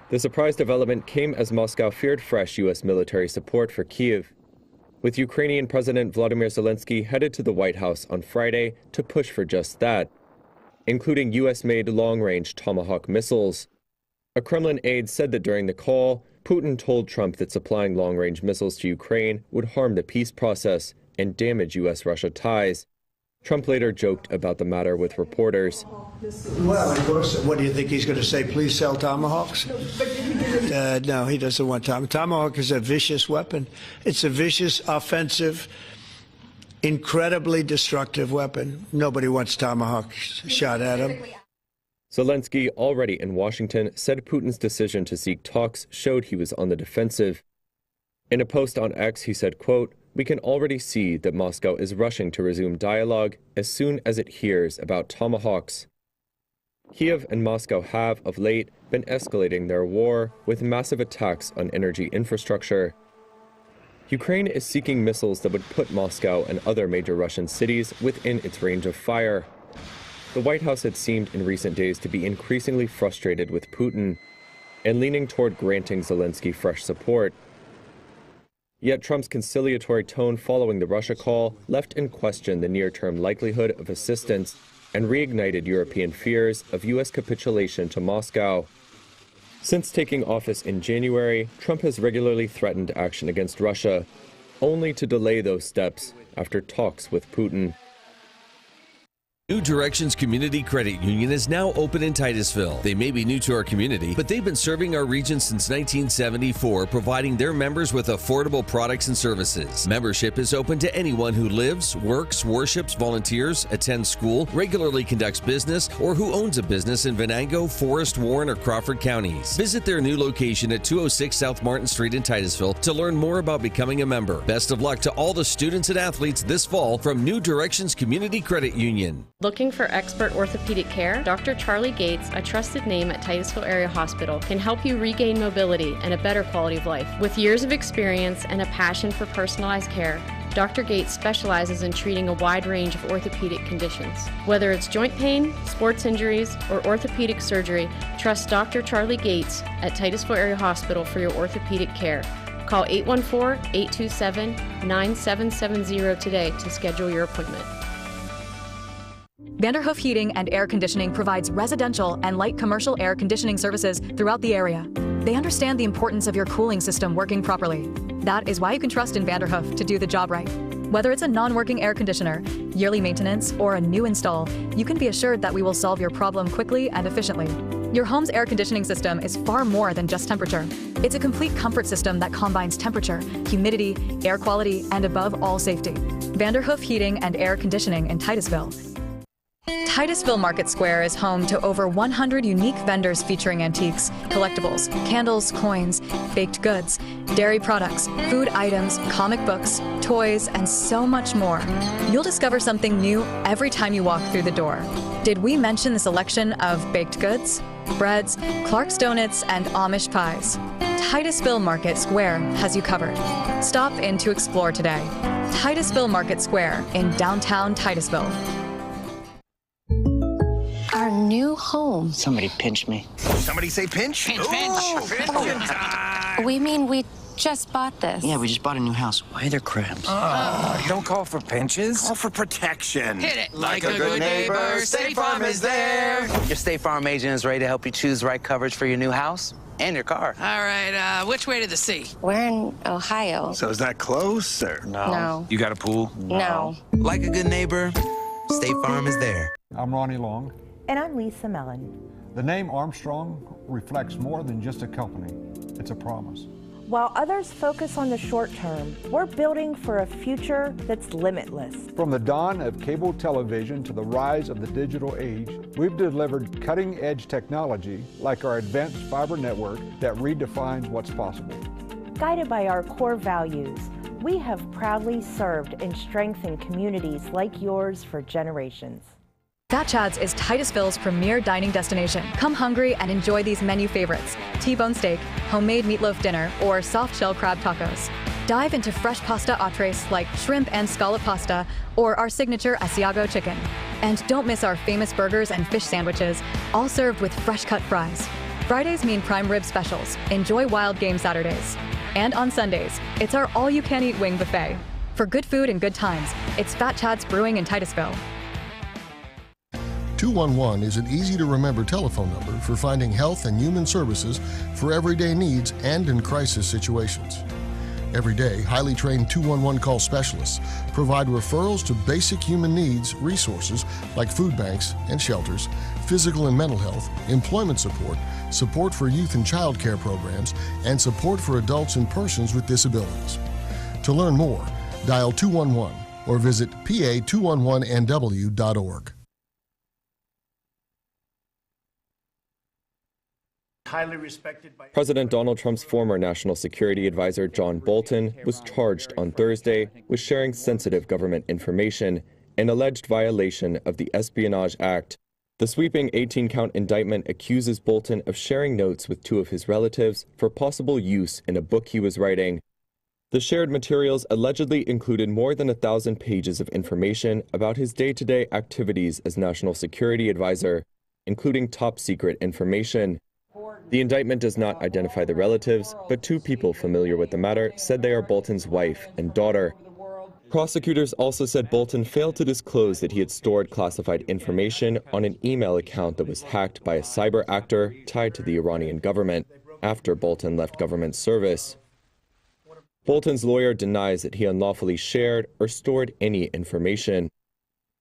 The surprise development came as Moscow feared fresh U.S. military support for Kyiv, with Ukrainian President Volodymyr Zelensky headed to the White House on Friday to push for just that, including U.S.-made long-range Tomahawk missiles. A Kremlin aide said that during the call, Putin told Trump that supplying long-range missiles to Ukraine would harm the peace process and damage U.S.-Russia ties. Trump later joked about the matter with reporters. Well, of course, what do you think he's going to say? Please sell Tomahawks? No, he doesn't want Tomahawk. Tomahawk is a vicious weapon. It's a vicious, offensive, incredibly destructive weapon. Nobody wants Tomahawks shot at him. Zelensky, already in Washington, said Putin's decision to seek talks showed he was on the defensive. In a post on X, he said, quote, "We can already see that Moscow is rushing to resume dialogue as soon as it hears about Tomahawks." Kyiv and Moscow have, of late, been escalating their war with massive attacks on energy infrastructure. Ukraine is seeking missiles that would put Moscow and other major Russian cities within its range of fire. The White House had seemed in recent days to be increasingly frustrated with Putin and leaning toward granting Zelensky fresh support. Yet Trump's conciliatory tone following the Russia call left in question the near-term likelihood of assistance and reignited European fears of U.S. capitulation to Moscow. Since taking office in January, Trump has regularly threatened action against Russia, only to delay those steps after talks with Putin. New Directions Community Credit Union is now open in Titusville. They may be new to our community, but they've been serving our region since 1974, providing their members with affordable products and services. Membership is open to anyone who lives, works, worships, volunteers, attends school, regularly conducts business, or who owns a business in Venango, Forest, Warren, or Crawford counties. Visit their new location at 206 South Martin Street in Titusville to learn more about becoming a member. Best of luck to all the students and athletes this fall from New Directions Community Credit Union. Looking for expert orthopedic care? Dr. Charlie Gates, a trusted name at Titusville Area Hospital, can help you regain mobility and a better quality of life. With years of experience and a passion for personalized care, Dr. Gates specializes in treating a wide range of orthopedic conditions. Whether it's joint pain, sports injuries, or orthopedic surgery, trust Dr. Charlie Gates at Titusville Area Hospital for your orthopedic care. Call 814-827-9770 today to schedule your appointment. Vanderhoof Heating and Air Conditioning provides residential and light commercial air conditioning services throughout the area. They understand the importance of your cooling system working properly. That is why you can trust in Vanderhoof to do the job right. Whether it's a non-working air conditioner, yearly maintenance, or a new install, you can be assured that we will solve your problem quickly and efficiently. Your home's air conditioning system is far more than just temperature. It's a complete comfort system that combines temperature, humidity, air quality, and above all, safety. Vanderhoof Heating and Air Conditioning in Titusville. Titusville Market Square is home to over 100 unique vendors featuring antiques, collectibles, candles, coins, baked goods, dairy products, food items, comic books, toys, and so much more. You'll discover something new every time you walk through the door. Did we mention the selection of baked goods, breads, Clark's Donuts, and Amish pies? Titusville Market Square has you covered. Stop in to explore today. Titusville Market Square in downtown Titusville. Our new home. Somebody pinch me. Somebody say pinch? Pinch, pinch. Pinch time. We mean we just bought this. Yeah, we just bought a new house. Why are there crabs? Don't call for pinches. Call for protection. Hit it. Like a good neighbor, State Farm is there. Your State Farm agent is ready to help you choose the right coverage for your new house and your car. All right, which way to the sea? We're in Ohio. So is that close or? No. You got a pool? No. Like a good neighbor, State Farm is there. I'm Ronnie Long. And I'm Lisa Mellon. The name Armstrong reflects more than just a company. It's a promise. While others focus on the short term, we're building for a future that's limitless. From the dawn of cable television to the rise of the digital age, we've delivered cutting-edge technology like our advanced fiber network that redefines what's possible. Guided by our core values, we have proudly served and strengthened communities like yours for generations. Fat Chad's is Titusville's premier dining destination. Come hungry and enjoy these menu favorites: T-bone steak, homemade meatloaf dinner, or soft shell crab tacos. Dive into fresh pasta entrees like shrimp and scallop pasta or our signature Asiago chicken. And don't miss our famous burgers and fish sandwiches, all served with fresh cut fries. Fridays mean prime rib specials. Enjoy wild game Saturdays. And on Sundays, it's our all-you-can-eat wing buffet. For good food and good times, it's Fat Chad's Brewing in Titusville. 211 is an easy-to-remember telephone number for finding health and human services for everyday needs and in crisis situations. Every day, highly trained 211 call specialists provide referrals to basic human needs resources like food banks and shelters, physical and mental health, employment support, support for youth and child care programs, and support for adults and persons with disabilities. To learn more, dial 211 or visit pa211nw.org. Highly respected by President Donald Trump's former national security advisor John Bolton was charged on Thursday with sharing sensitive government information, an alleged violation of the Espionage Act. The sweeping 18-count indictment accuses Bolton of sharing notes with two of his relatives for possible use in a book he was writing. The shared materials allegedly included more than 1,000 pages of information about his day-to-day activities as national security advisor, including top-secret information. The indictment does not identify the relatives, but two people familiar with the matter said they are Bolton's wife and daughter. Prosecutors also said Bolton failed to disclose that he had stored classified information on an email account that was hacked by a cyber actor tied to the Iranian government after Bolton left government service. Bolton's lawyer denies that he unlawfully shared or stored any information.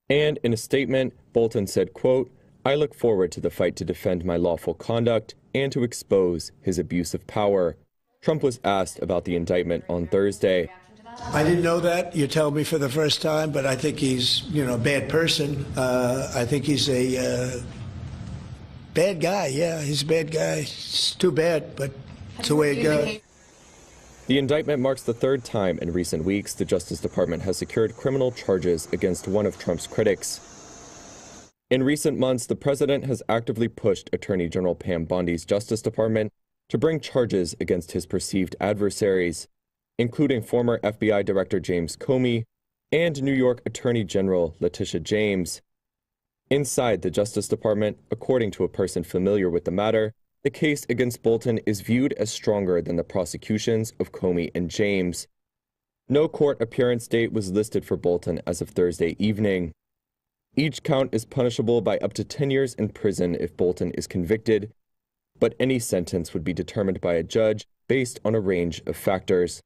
And in a statement, Bolton said, quote, "I look forward to the fight to defend my lawful conduct and to expose his abuse of power." Trump was asked about the indictment on Thursday. I didn't know that. You tell me for the first time, but I think he's, a bad person. I think he's a bad guy. Yeah, he's a bad guy. It's too bad, but it's the way it goes. The indictment marks the third time in recent weeks the Justice Department has secured criminal charges against one of Trump's critics. In recent months, the president has actively pushed Attorney General Pam Bondi's Justice Department to bring charges against his perceived adversaries, including former FBI Director James Comey and New York Attorney General Letitia James. Inside the Justice Department, according to a person familiar with the matter, the case against Bolton is viewed as stronger than the prosecutions of Comey and James. No court appearance date was listed for Bolton as of Thursday evening. Each count is punishable by up to 10 years in prison if Bolton is convicted, but any sentence would be determined by a judge based on a range of factors.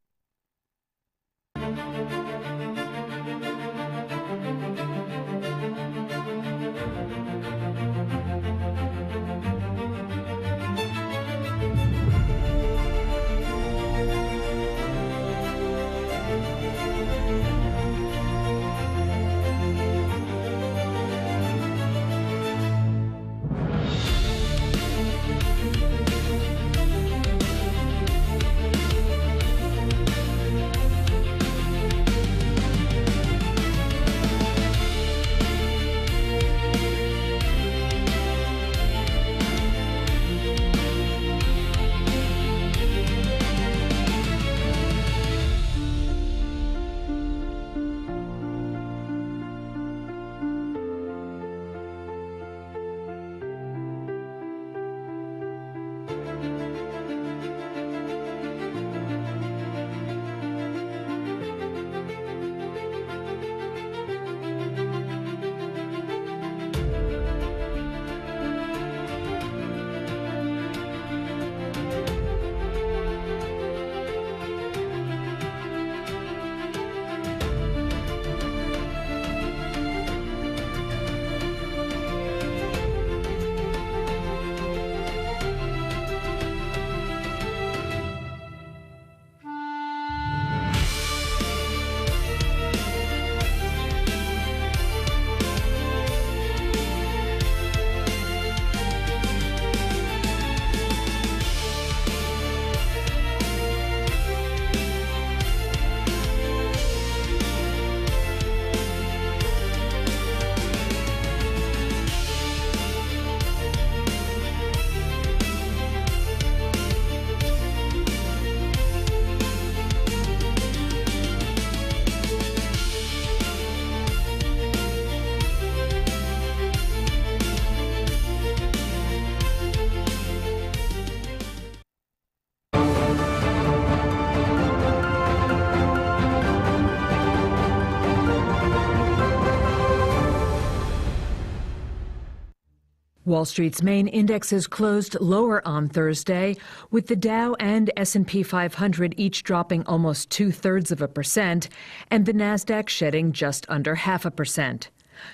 Wall Street's main indexes closed lower on Thursday, with the Dow and S&P 500 each dropping almost 0.2% and the Nasdaq shedding just under 0.5%.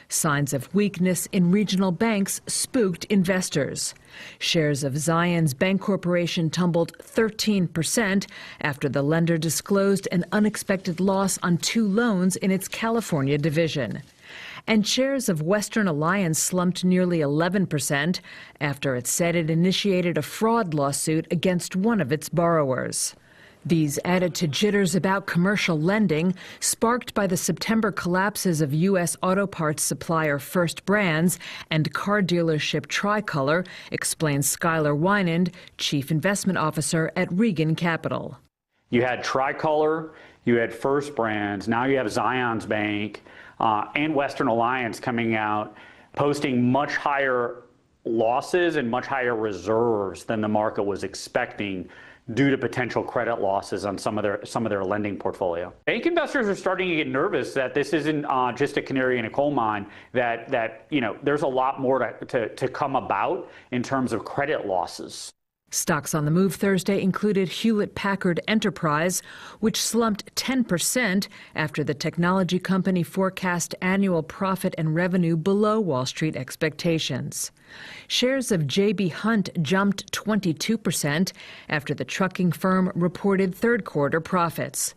Signs of weakness in regional banks spooked investors. Shares of Zions Bank Corporation tumbled 13% after the lender disclosed an unexpected loss on 2 loans in its California division. And shares of Western Alliance slumped nearly 11% after it said it initiated a fraud lawsuit against one of its borrowers. These added to jitters about commercial lending, sparked by the September collapses of U.S. auto parts supplier First Brands and car dealership Tricolor, explains Skylar Wynand, Chief Investment Officer at Regan Capital. You had Tricolor, you had First Brands, now you have Zions Bank and Western Alliance coming out, posting much higher losses and much higher reserves than the market was expecting, due to potential credit losses on some of their lending portfolio. Bank investors are starting to get nervous that this isn't just a canary in a coal mine, that there's a lot more to come about in terms of credit losses. Stocks on the move Thursday included Hewlett-Packard Enterprise, which slumped 10% after the technology company forecast annual profit and revenue below Wall Street expectations. Shares of J.B. Hunt jumped 22% after the trucking firm reported third-quarter profits.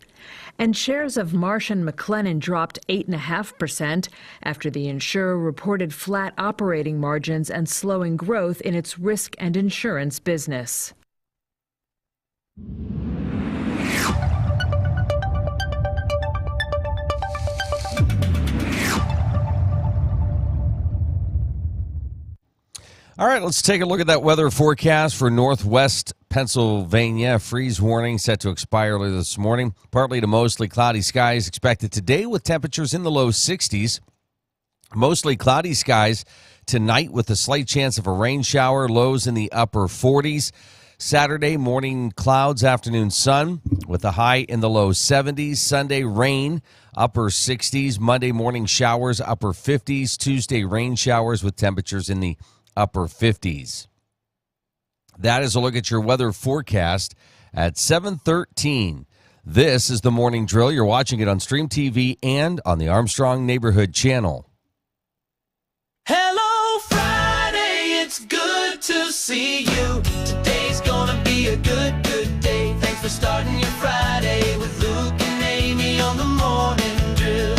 And shares of Marsh & McLennan dropped 8.5% after the insurer reported flat operating margins and slowing growth in its risk and insurance business. All right, let's take a look at that weather forecast for northwest Pennsylvania. A freeze warning set to expire later this morning. Partly to mostly cloudy skies expected today with temperatures in the low 60s. Mostly cloudy skies tonight with a slight chance of a rain shower, lows in the upper 40s. Saturday, morning clouds, afternoon sun with a high in the low 70s. Sunday, rain, upper 60s. Monday, morning showers, upper 50s. Tuesday, rain showers with temperatures in the upper 50s. That is a look at your weather forecast at 7:13. This is the Morning Drill. You're watching it on Stream TV and on the Armstrong Neighborhood Channel. Hello, Friday. It's good to see you. Today's gonna be a good day. Thanks for starting your Friday with Luke and Amy on the Morning Drill.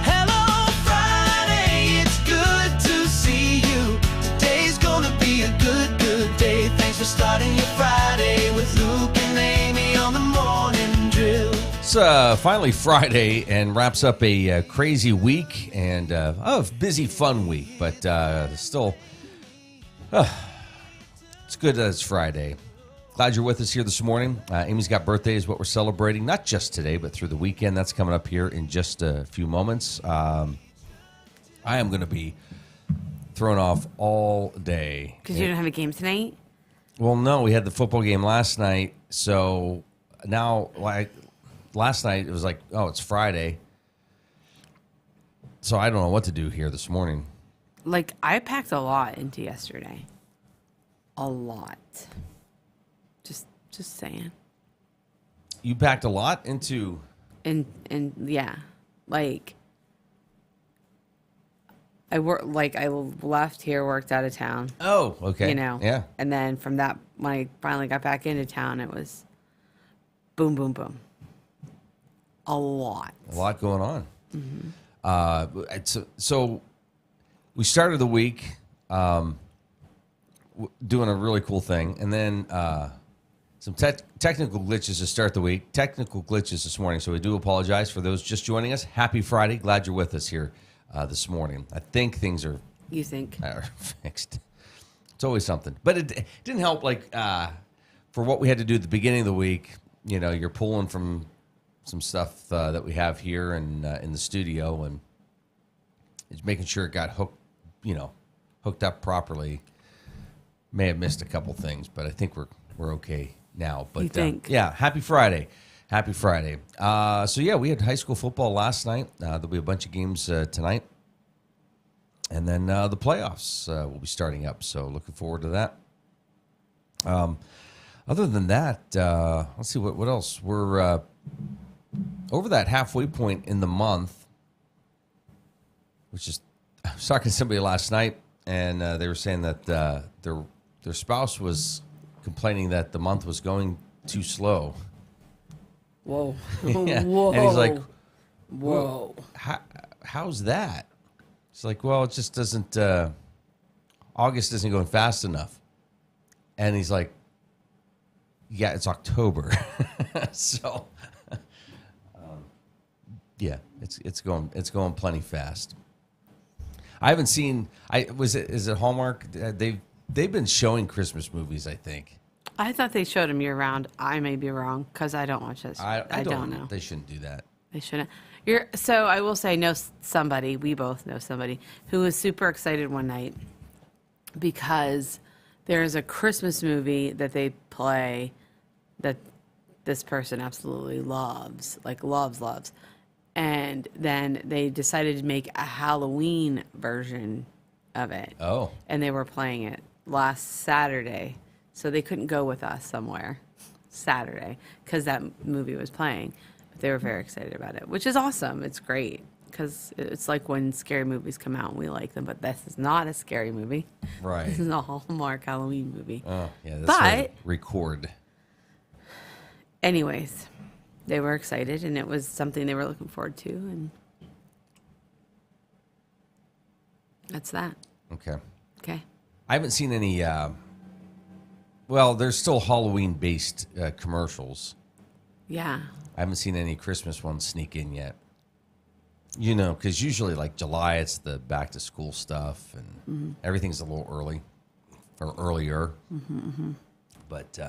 Hello, Friday. It's good to see you. Today's gonna be a good day. Thanks for starting your Friday with Luke and Amy on the Morning Drill. It's finally Friday and wraps up a crazy week and a busy, fun week, but still, it's good that it's Friday. Glad you're with us here this morning. Amy's got birthdays, what we're celebrating, not just today, but through the weekend. That's coming up here in just a few moments. I am going to be thrown off all day. Because you don't have a game tonight? Well, no, we had the football game last night, so now, last night it was like, oh, it's Friday, so I don't know what to do here this morning. Like, I packed a lot into yesterday. A lot. Just saying. You packed a lot into? And yeah, like I left here, worked out of town. Oh, okay. Yeah. And then from that, when I finally got back into town, it was boom, boom, boom. A lot going on. Mm-hmm. So we started the week doing a really cool thing, and then some technical glitches to start the week. Technical glitches this morning, so we do apologize for those just joining us. Happy Friday. Glad you're with us here this morning. I think things are... You think? Are fixed. It's always something. But it didn't help, for what we had to do at the beginning of the week. You know, you're pulling from some stuff that we have here and in the studio, and it's making sure it got hooked up properly. May have missed a couple things, but I think we're okay now. But you think? Yeah, happy Friday. Happy Friday. So yeah, we had high school football last night. There'll be a bunch of games tonight. And then the playoffs will be starting up, so looking forward to that. Other than that, let's see, what else? We're over that halfway point in the month, which is, I was talking to somebody last night, and they were saying that their spouse was complaining that the month was going too slow. Whoa. Yeah. Whoa. And he's like, whoa. How's that? It's like, well, it just doesn't, August isn't going fast enough. And he's like, yeah, it's October. So, yeah, it's going plenty fast. I haven't seen, is it Hallmark? They've been showing Christmas movies, I think. I thought they showed them year round. I may be wrong because I don't watch this. I don't know. They shouldn't do that. They shouldn't. So I will say, I know somebody, we both know somebody, who was super excited one night because there's a Christmas movie that they play that this person absolutely loves, like loves. And then they decided to make a Halloween version of it. Oh. And they were playing it last Saturday. So they couldn't go with us somewhere Saturday because that movie was playing. But they were very excited about it, which is awesome. It's great because it's like when scary movies come out and we like them, but this is not a scary movie. Right. This is a Hallmark Halloween movie. Oh, yeah. That's record. Anyways, they were excited and it was something they were looking forward to. And that's that. Okay. Okay. I haven't seen any, well, there's still Halloween-based commercials. Yeah. I haven't seen any Christmas ones sneak in yet. You know, because usually like July, it's the back-to-school stuff, and everything's a little early, or earlier. But,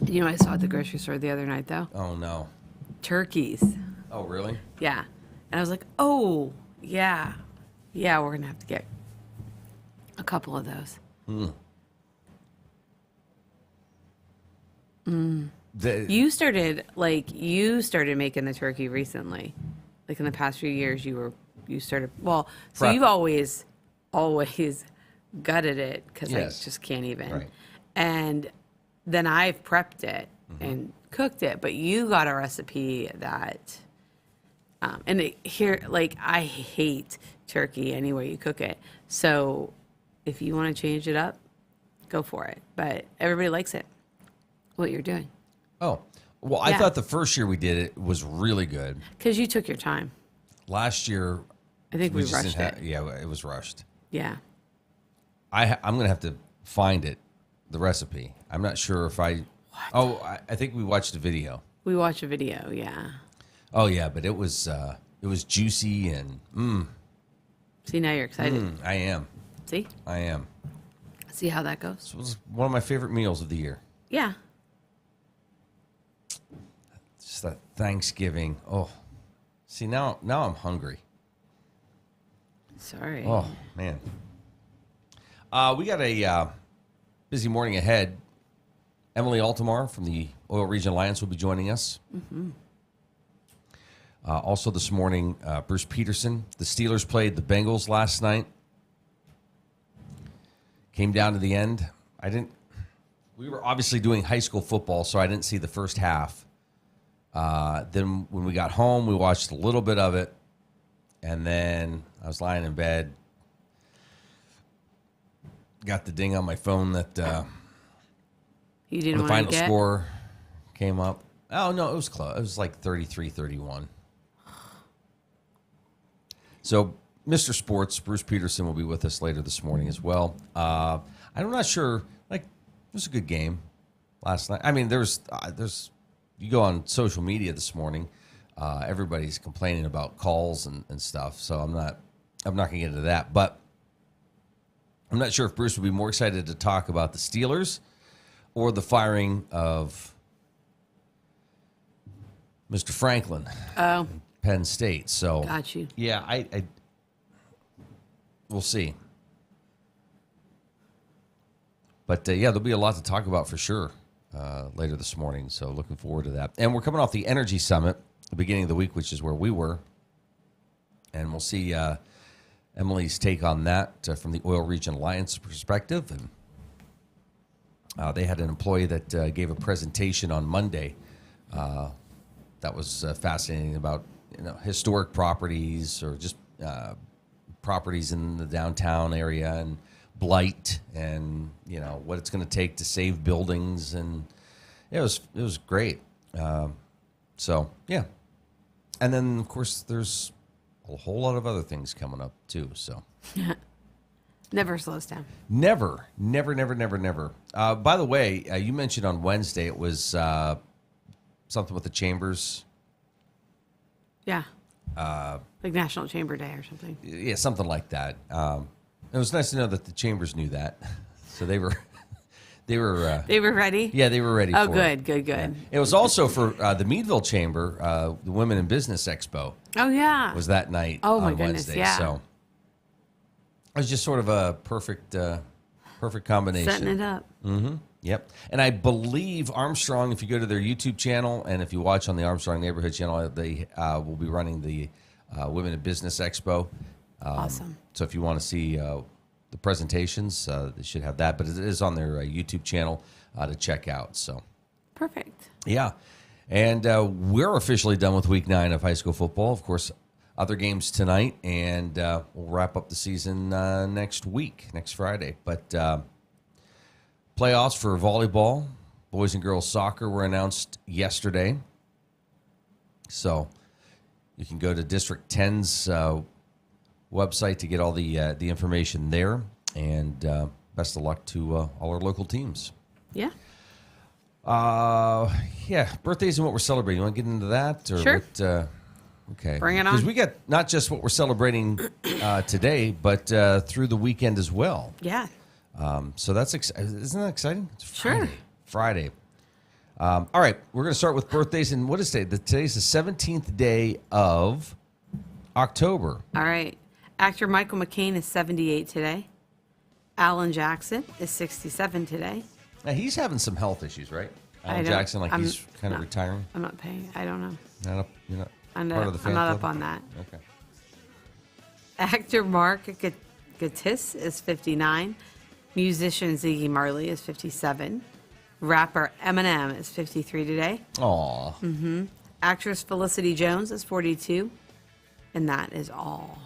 you know, I saw at the grocery store the other night, though. Oh, no. Turkeys. Oh, really? Yeah. And I was like, oh, yeah. Yeah, we're going to have to get a couple of those. You started making the turkey recently. Like in the past few years, you started, well, so Prep. you've always gutted it because I just can't even. Right. And then I've prepped it and cooked it, but you got a recipe that, I hate turkey any way you cook it. So if you want to change it up, go for it. But everybody likes it, what you're doing. Oh, well, I thought the first year we did it was really good. Because you took your time. Last year, I think we just rushed didn't it. Yeah, it was rushed. Yeah. I'm going to have to find it, the recipe. I'm not sure if I... What? Oh, I think we watched a video. We watched a video, yeah. Oh, yeah, but it was juicy and... See, now you're excited. I am. See? I am. See how that goes? It was one of my favorite meals of the year. Yeah. Just that Thanksgiving. Oh, see, now I'm hungry. Sorry. Oh, man. We got a busy morning ahead. Emily Altomare from the Oil Region Alliance will be joining us. Also this morning, Bruce Peterson. The Steelers played the Bengals last night. Came down to the end. We were obviously doing high school football, so I didn't see the first half. Then when we got home, we watched a little bit of it. And then I was lying in bed. Got the ding on my phone that you didn't the want final to get? score came up. Oh, no, it was close. It was like 33-31. So Mr. Sports, Bruce Peterson, will be with us later this morning as well. I'm not sure. Like, it was a good game last night. I mean, there's you go on social media this morning, everybody's complaining about calls and stuff. So I'm not going to get into that. But I'm not sure if Bruce would be more excited to talk about the Steelers or the firing of Mr. Franklin. Oh. Penn State. So got you. Yeah, I we'll see. But yeah, there'll be a lot to talk about for sure later this morning. So looking forward to that. And we're coming off the Energy Summit, the beginning of the week, which is where we were. And we'll see Emily's take on that from the Oil Region Alliance perspective. And they had an employee that gave a presentation on Monday that was fascinating about historic properties or just properties in the downtown area and blight and what it's going to take to save buildings, and it was great. So yeah, and then of course there's a whole lot of other things coming up too. So Never slows down. Never. By the way, you mentioned on Wednesday it was something with the chambers. Yeah. Like National Chamber Day or something. Yeah, something like that. It was nice to know that the chambers knew that, so they were they were ready. Yeah, they were ready. Oh, for good. it. Yeah. It was also for the Meadville Chamber, the Women in Business Expo. Oh yeah, was that night? Oh my on goodness, Wednesday, yeah. So it was just sort of a perfect combination. Setting it up. Mm-hmm. Yep. And I believe Armstrong, if you go to their YouTube channel and if you watch on the Armstrong Neighborhood channel, they will be running the Women in Business Expo. Awesome. So if you want to see the presentations, they should have that. But it is on their YouTube channel to check out. So Perfect. yeah. And we're officially done with Week 9 of high school football. Of course, other games tonight, and we'll wrap up the season next week, next Friday. But playoffs for volleyball, boys and girls soccer were announced yesterday. So you can go to District 10's website to get all the information there. And best of luck to all our local teams. Yeah. Yeah, birthdays and what we're celebrating. You want to get into that? Or Sure. What, okay. Bring it on. Because we got not just what we're celebrating today, but through the weekend as well. Yeah. So that's isn't that exciting? It's Sure. Friday. All right, we're going to start with birthdays. And what is today? Today's the 17th day of October. All right. Actor Michael McCain is 78 today. Alan Jackson is 67 today. Now, he's having some health issues, right? Alan don't- Jackson, I'm he's kind of not- retiring. I'm not paying. I don't know. You're not I'm part not, of the fan I'm not club? up on that. Okay. Actor Mark Gatiss is 59. Musician Ziggy Marley is 57. Rapper Eminem is 53 today. Aw. Mm-hmm. Actress Felicity Jones is 42. And that is all.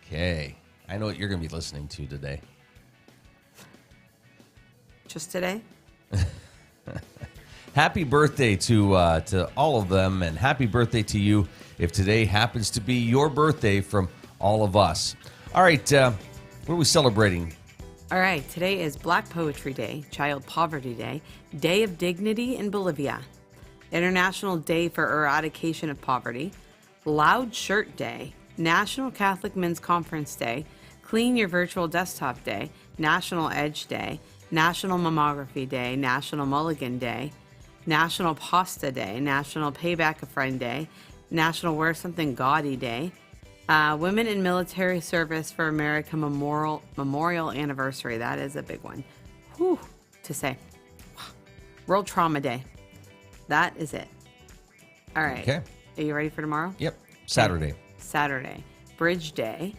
Okay. I know what you're going to be listening to today. Just today? Happy birthday to all of them, and happy birthday to you if today happens to be your birthday from all of us. All right, what are we celebrating? All right, today is Black Poetry Day, Child Poverty Day, Day of Dignity in Bolivia, International Day for Eradication of Poverty, Loud Shirt Day, National Catholic Men's Conference Day, Clean Your Virtual Desktop Day, National Edge Day, National Mammography Day, National Mulligan Day, National Pasta Day, National Payback a Friend Day, National Wear Something Gaudy Day, Women in Military Service for America Memorial Anniversary. That is a big one. Whew, to say. World Trauma Day. That is it. All right. Okay. Are you ready for tomorrow? Yep. Saturday. Saturday. Bridge Day.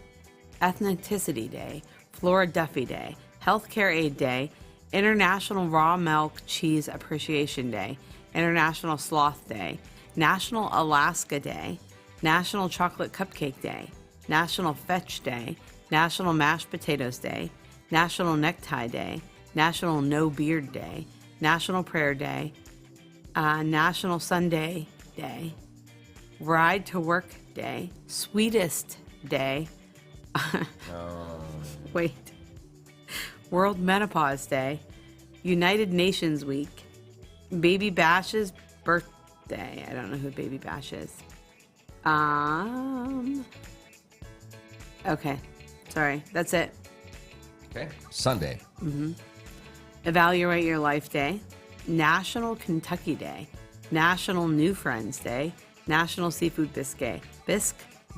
Ethnicity Day. Flora Duffy Day. Healthcare Aid Day. International Raw Milk Cheese Appreciation Day. International Sloth Day. National Alaska Day. National Chocolate Cupcake Day, National Fetch Day, National Mashed Potatoes Day, National Necktie Day, National No Beard Day, National Prayer Day, National Sunday Day, Ride to Work Day, Sweetest Day, wait, World Menopause Day, United Nations Week, Baby Bash's birthday. I don't know who Baby Bash is. Okay. Sorry. That's it. Okay. Sunday. Mm-hmm. Evaluate Your Life Day. National Kentucky Day. National New Friends Day. National Seafood Bisque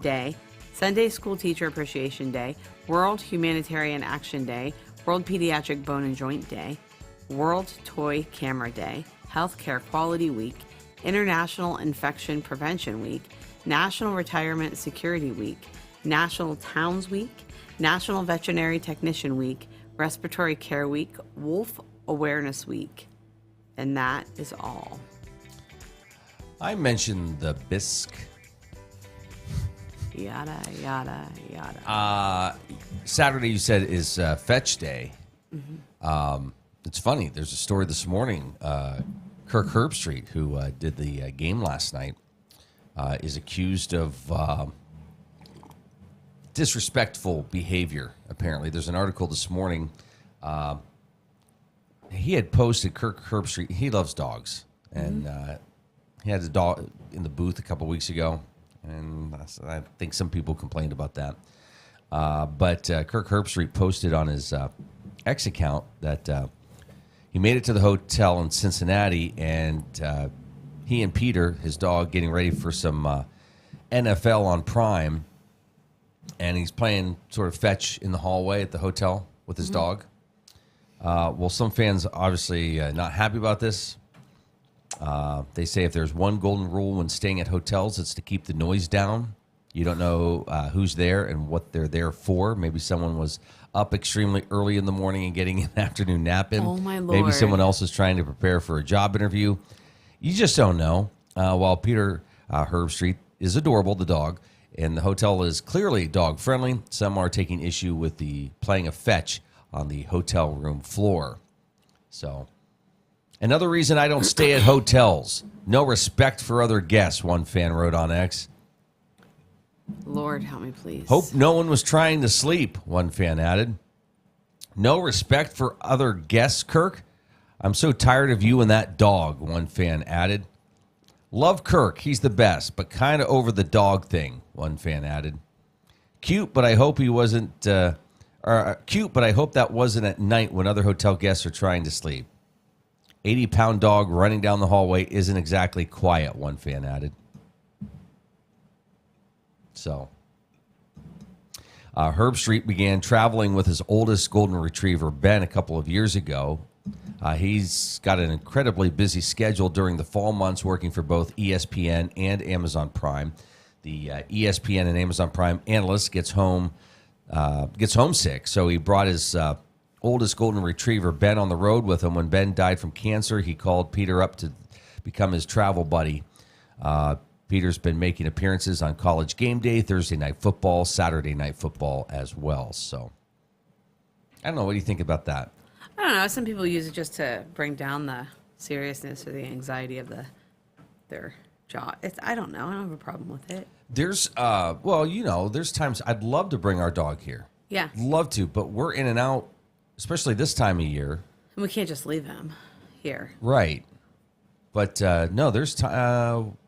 Day. Sunday School Teacher Appreciation Day. World Humanitarian Action Day. World Pediatric Bone and Joint Day. World Toy Camera Day. Healthcare Quality Week. International Infection Prevention Week. National Retirement Security Week, National Towns Week, National Veterinary Technician Week, Respiratory Care Week, Wolf Awareness Week. And that is all. I mentioned the bisque. Yada, yada, yada. Saturday, you said, is Fetch Day. Mm-hmm. It's funny. There's a story this morning. Kirk Herbstreit, who did the game last night, is accused of disrespectful behavior, apparently. There's an article this morning. He had posted, Kirk Herbstreit, he loves dogs. And he had a dog in the booth a couple weeks ago. And I think some people complained about that. But Kirk Herbstreit posted on his X account that he made it to the hotel in Cincinnati, and he and Peter, his dog, getting ready for some NFL on Prime, and he's playing sort of fetch in the hallway at the hotel with his dog. Well, some fans obviously not happy about this. They say if there's one golden rule when staying at hotels, it's to keep the noise down. You don't know who's there and what they're there for. Maybe someone was up extremely early in the morning and getting an afternoon nap in. Oh, my Lord. Maybe someone else is trying to prepare for a job interview. You just don't know. While Peter Herbstreit is adorable, the dog, and the hotel is clearly dog-friendly, some are taking issue with the playing of fetch on the hotel room floor. So, another reason I don't stay at hotels. No respect for other guests, one fan wrote on X. Lord, help me, please. Hope no one was trying to sleep, one fan added. No respect for other guests, Kirk. I'm so tired of you and that dog, one fan added. Love Kirk, he's the best, but kind of over the dog thing, one fan added. Cute, but I hope he wasn't. Cute, but I hope that wasn't at night when other hotel guests are trying to sleep. 80-pound dog running down the hallway isn't exactly quiet, one fan added. So, Herbstreit began traveling with his oldest golden retriever, Ben, a couple of years ago. He's got an incredibly busy schedule during the fall months, working for both ESPN and Amazon Prime. The ESPN and Amazon Prime analyst gets homesick, so he brought his oldest golden retriever, Ben, on the road with him. When Ben died from cancer, he called Peter up to become his travel buddy. Peter's been making appearances on College Game Day, Thursday Night Football, Saturday Night Football as well. So, I don't know. What do you think about that? I don't know. Some people use it just to bring down the seriousness or the anxiety of their job. I don't know. I don't have a problem with it. There's, there's times I'd love to bring our dog here. Yeah. Love to, but we're in and out, especially this time of year. And we can't just leave him here. Right. But, no, there's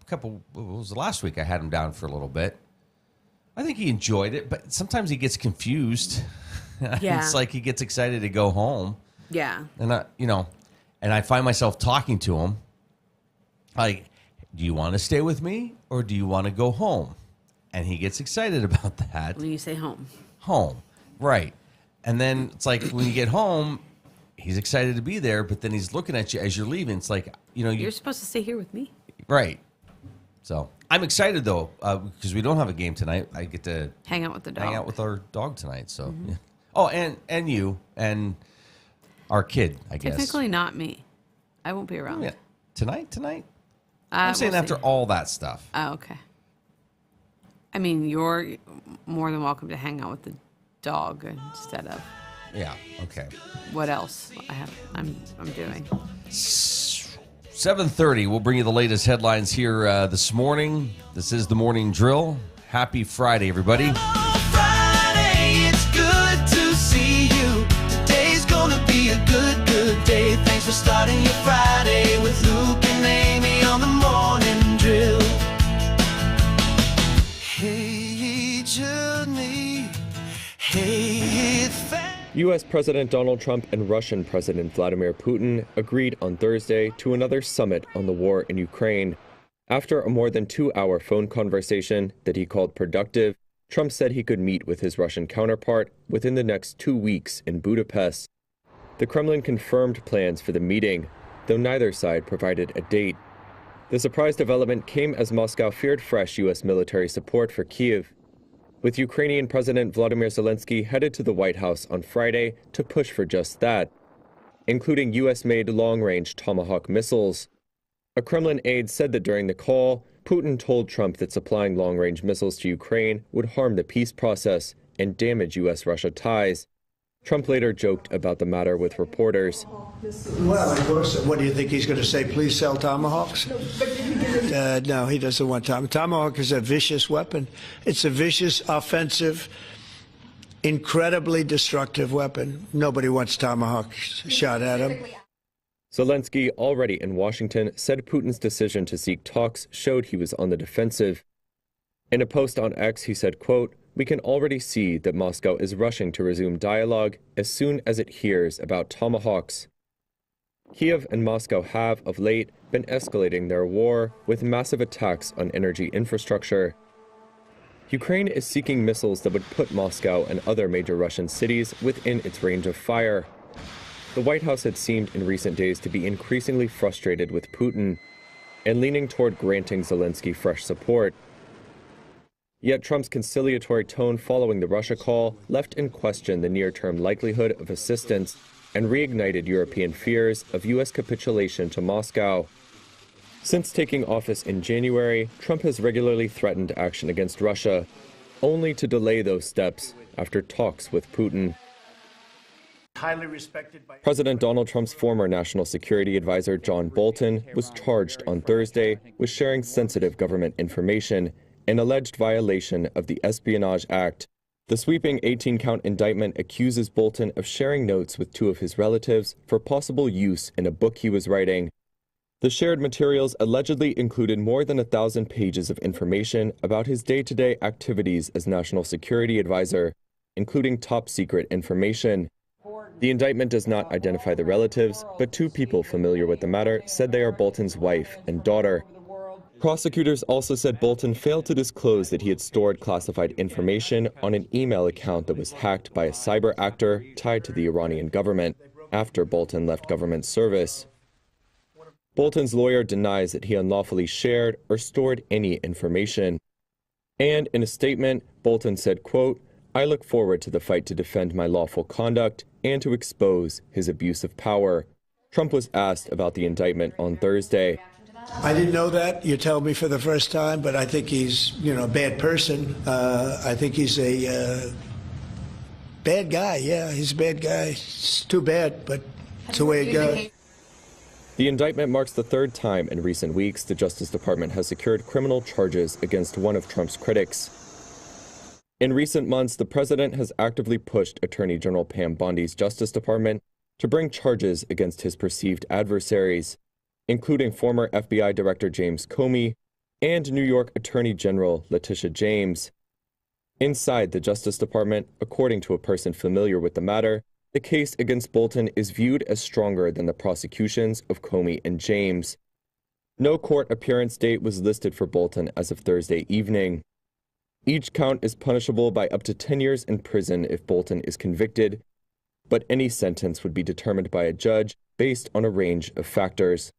couple, it was last week I had him down for a little bit. I think he enjoyed it, but sometimes he gets confused. Yeah. It's like he gets excited to go home. Yeah. And I find myself talking to him like, do you want to stay with me or do you want to go home? And he gets excited about that. When you say home. Home. Right. And then it's like when you get home, he's excited to be there, but then he's looking at you as you're leaving. It's like, you're supposed to stay here with me. Right. So I'm excited, though, because we don't have a game tonight. I get to hang out with the dog. Hang out with our dog tonight. So, yeah. Oh, and you and our kid, I guess. Technically not me. I won't be around. Yeah. Tonight? I'm saying after all that stuff. Oh, okay. I mean, you're more than welcome to hang out with the dog instead of. Yeah. Okay. What else I'm doing? 7:30. We'll bring you the latest headlines here this morning. This is the Morning Drill. Happy Friday, everybody. Friday, it's good to see you. Today's gonna be a good day. Thanks for starting your Friday with Luke and Amy on the Morning Drill. Hey, journey. Hey, U.S. President Donald Trump and Russian President Vladimir Putin agreed on Thursday to another summit on the war in Ukraine. After a more than 2-hour phone conversation that he called productive, Trump said he could meet with his Russian counterpart within the next 2 weeks in Budapest. The Kremlin confirmed plans for the meeting, though neither side provided a date. The surprise development came as Moscow feared fresh U.S. military support for Kyiv. with Ukrainian President Volodymyr Zelensky headed to the White House on Friday to push for just that, including U.S.-made long-range Tomahawk missiles. A Kremlin aide said that during the call, Putin told Trump that supplying long-range missiles to Ukraine would harm the peace process and damage U.S.-Russia ties. Trump later joked about the matter with reporters. Well, of course, what do you think he's going to say? Please sell Tomahawks? No, he doesn't want Tomahawk is a vicious weapon. It's a vicious, offensive, incredibly destructive weapon. Nobody wants Tomahawks shot at him. Zelensky, already in Washington, said Putin's decision to seek talks showed he was on the defensive. In a post on X, he said, quote, "We can already see that Moscow is rushing to resume dialogue as soon as it hears about Tomahawks." Kiev and Moscow have, of late, been escalating their war with massive attacks on energy infrastructure. Ukraine is seeking missiles that would put Moscow and other major Russian cities within its range of fire. The White House had seemed in recent days to be increasingly frustrated with Putin and leaning toward granting Zelensky fresh support. Yet Trump's conciliatory tone following the Russia call left in question the near-term likelihood of assistance and reignited European fears of U.S. capitulation to Moscow. Since taking office in January, Trump has regularly threatened action against Russia, only to delay those steps after talks with Putin. Highly respected by President Donald Trump's former national security advisor John Bolton was charged on Thursday with sharing sensitive government information, an alleged violation of the Espionage Act. The sweeping 18-count indictment accuses Bolton of sharing notes with two of his relatives for possible use in a book he was writing. The shared materials allegedly included more than 1,000 pages of information about his day-to-day activities as national security advisor, including top-secret information. The indictment does not identify the relatives, but two people familiar with the matter said they are Bolton's wife and daughter. Prosecutors also said Bolton failed to disclose that he had stored classified information on an email account that was hacked by a cyber actor tied to the Iranian government after Bolton left government service. Bolton's lawyer denies that he unlawfully shared or stored any information. And in a statement, Bolton said, quote, "I look forward to the fight to defend my lawful conduct and to expose his abuse of power." Trump was asked about the indictment on Thursday. I didn't know that. You tell me for the first time, but I think he's, a bad person. I think he's a bad guy. Yeah, he's a bad guy. It's too bad, but it's the way it goes. The indictment marks the third time in recent weeks the Justice Department has secured criminal charges against one of Trump's critics. In recent months, the president has actively pushed Attorney General Pam Bondi's Justice Department to bring charges against his perceived adversaries, including former FBI Director James Comey and New York Attorney General Letitia James. Inside the Justice Department, according to a person familiar with the matter, the case against Bolton is viewed as stronger than the prosecutions of Comey and James. No court appearance date was listed for Bolton as of Thursday evening. Each count is punishable by up to 10 years in prison if Bolton is convicted, but any sentence would be determined by a judge based on a range of factors.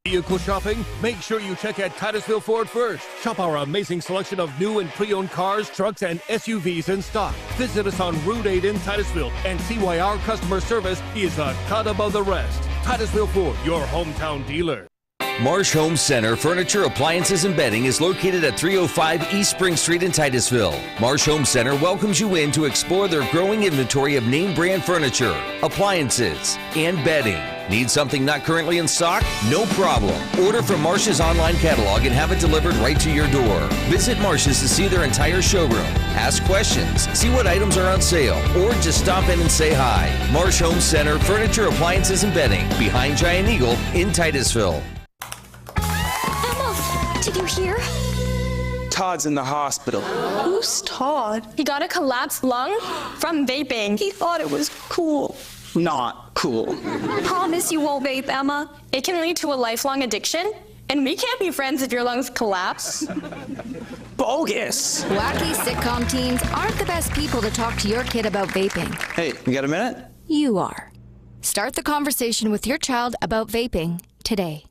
Vehicle shopping? Make sure you check out Titusville Ford first. Shop our amazing selection of new and pre-owned cars, trucks, and SUVs in stock. Visit us on Route 8 in Titusville and see why our customer service is a cut above the rest. Titusville Ford, your hometown dealer. Marsh Home Center Furniture, Appliances, and Bedding is located at 305 East Spring Street in Titusville. Marsh Home Center welcomes you in to explore their growing inventory of name brand furniture, appliances, and bedding. Need something not currently in stock? No problem. Order from Marsh's online catalog and have it delivered right to your door. Visit Marsh's to see their entire showroom, ask questions, see what items are on sale, or just stop in and say hi. Marsh Home Center Furniture, Appliances, and Bedding, behind Giant Eagle in Titusville. Did you hear? Todd's in the hospital. Who's Todd? He got a collapsed lung from vaping. He thought it was cool. Not cool. Promise you won't vape, Emma. It can lead to a lifelong addiction, and we can't be friends if your lungs collapse. bogus. Wacky sitcom teens aren't the best people to talk to your kid about vaping. Hey, you got a minute? You are. Start the conversation with your child about vaping today.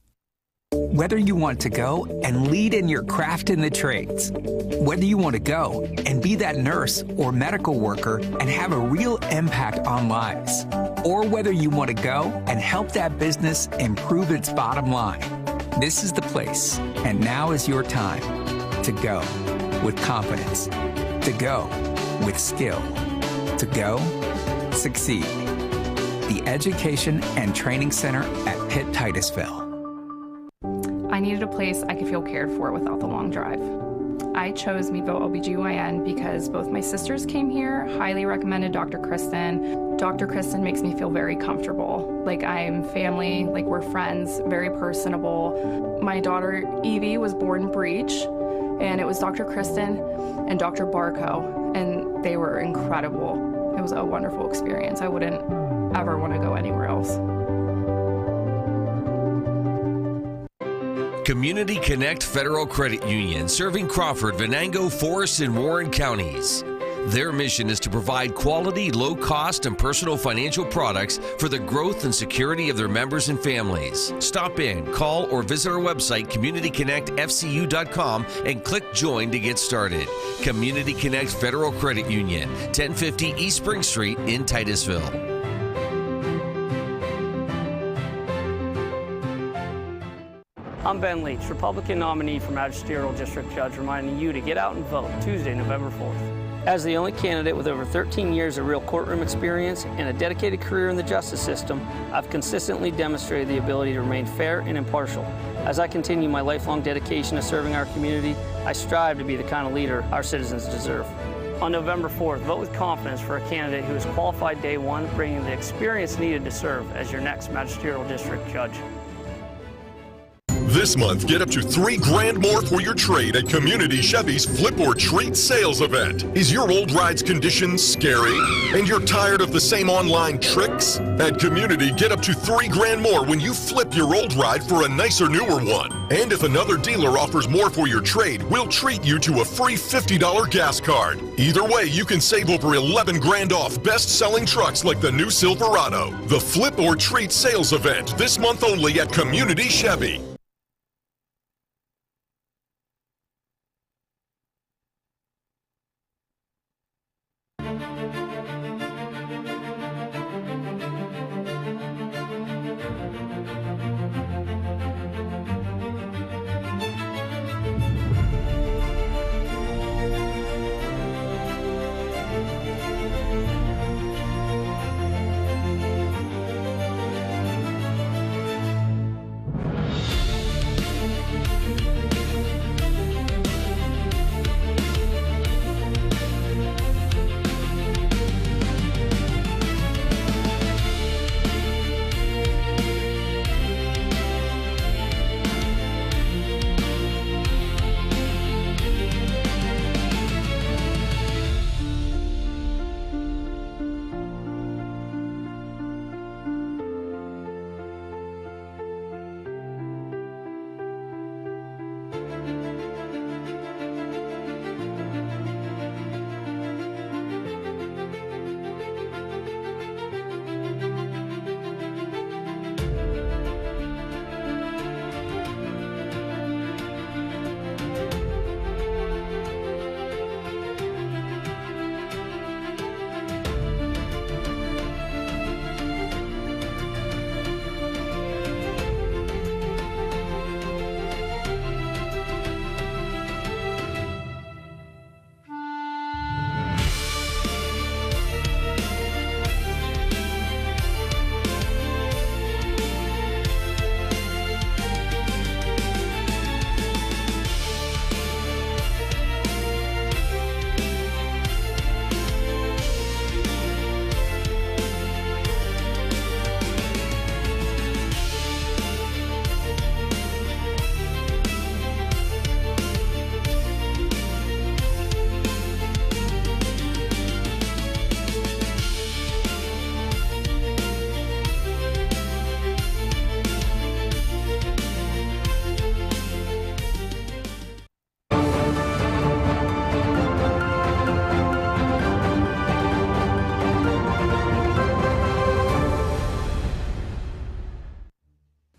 Whether you want to go and lead in your craft in the trades, whether you want to go and be that nurse or medical worker and have a real impact on lives, or whether you want to go and help that business improve its bottom line, this is the place, and now is your time to go with confidence, to go with skill, to go succeed. The Education and Training Center at Pitt Titusville. I needed a place I could feel cared for without the long drive. I chose Meadville OBGYN because both my sisters came here, highly recommended Dr. Kristen. Dr. Kristen makes me feel very comfortable. Like I'm family, like we're friends, very personable. My daughter Evie was born in Breach, and it was Dr. Kristen and Dr. Barco, and they were incredible. It was a wonderful experience. I wouldn't ever want to go anywhere else. Community Connect Federal Credit Union, serving Crawford, Venango, Forest, and Warren counties. Their mission is to provide quality, low-cost, and personal financial products for the growth and security of their members and families. Stop in, call, or visit our website, communityconnectfcu.com, and click Join to get started. Community Connect Federal Credit Union, 1050 East Spring Street in Titusville. I'm Ben Leach, Republican nominee for Magisterial District Judge, reminding you to get out and vote Tuesday, November 4th. As the only candidate with over 13 years of real courtroom experience and a dedicated career in the justice system, I've consistently demonstrated the ability to remain fair and impartial. As I continue my lifelong dedication to serving our community, I strive to be the kind of leader our citizens deserve. On November 4th, vote with confidence for a candidate who is qualified day one, bringing the experience needed to serve as your next Magisterial District Judge. This month, get up to $3,000 more for your trade at Community Chevy's Flip or Treat sales event. Is your old ride's condition scary? And you're tired of the same online tricks? At Community, get up to $3,000 more when you flip your old ride for a nicer, newer one. And if another dealer offers more for your trade, we'll treat you to a free $50 gas card. Either way, you can save over $11,000 off best-selling trucks like the new Silverado. The Flip or Treat sales event, this month only at Community Chevy.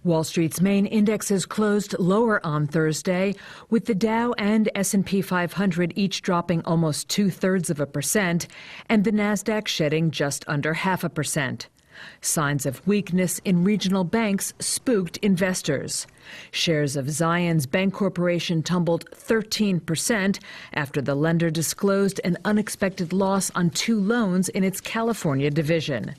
Wall Street's main indexes closed lower on Thursday, with the Dow and S&P 500 each dropping almost 2/3%, and the Nasdaq shedding just under 0.5%. Signs of weakness in regional banks spooked investors. Shares of Zions Bank Corporation tumbled 13% after the lender disclosed an unexpected loss on 2 loans in its California division.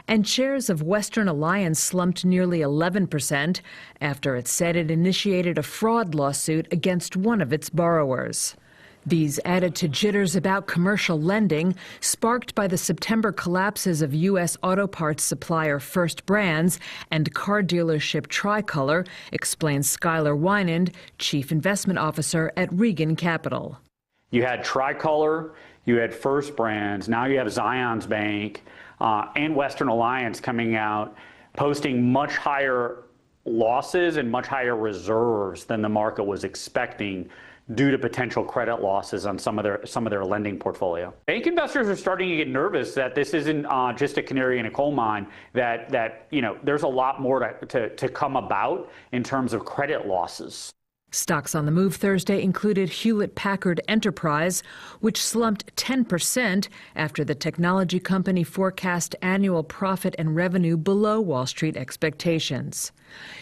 And shares of Western Alliance slumped nearly 11% after it said it initiated a fraud lawsuit against one of its borrowers. These added to jitters about commercial lending, sparked by the September collapses of U.S. auto parts supplier First Brands and car dealership Tricolor, explains Skylar Wynand, Chief Investment Officer at Regan Capital. You had Tricolor, you had First Brands, now you have Zions Bank and Western Alliance coming out, posting much higher losses and much higher reserves than the market was expecting due to potential credit losses on some of their lending portfolio. Bank investors are starting to get nervous that this isn't just a canary in a coal mine, that there's a lot more to come about in terms of credit losses. Stocks on the move Thursday included Hewlett-Packard Enterprise, which slumped 10% after the technology company forecast annual profit and revenue below Wall Street expectations.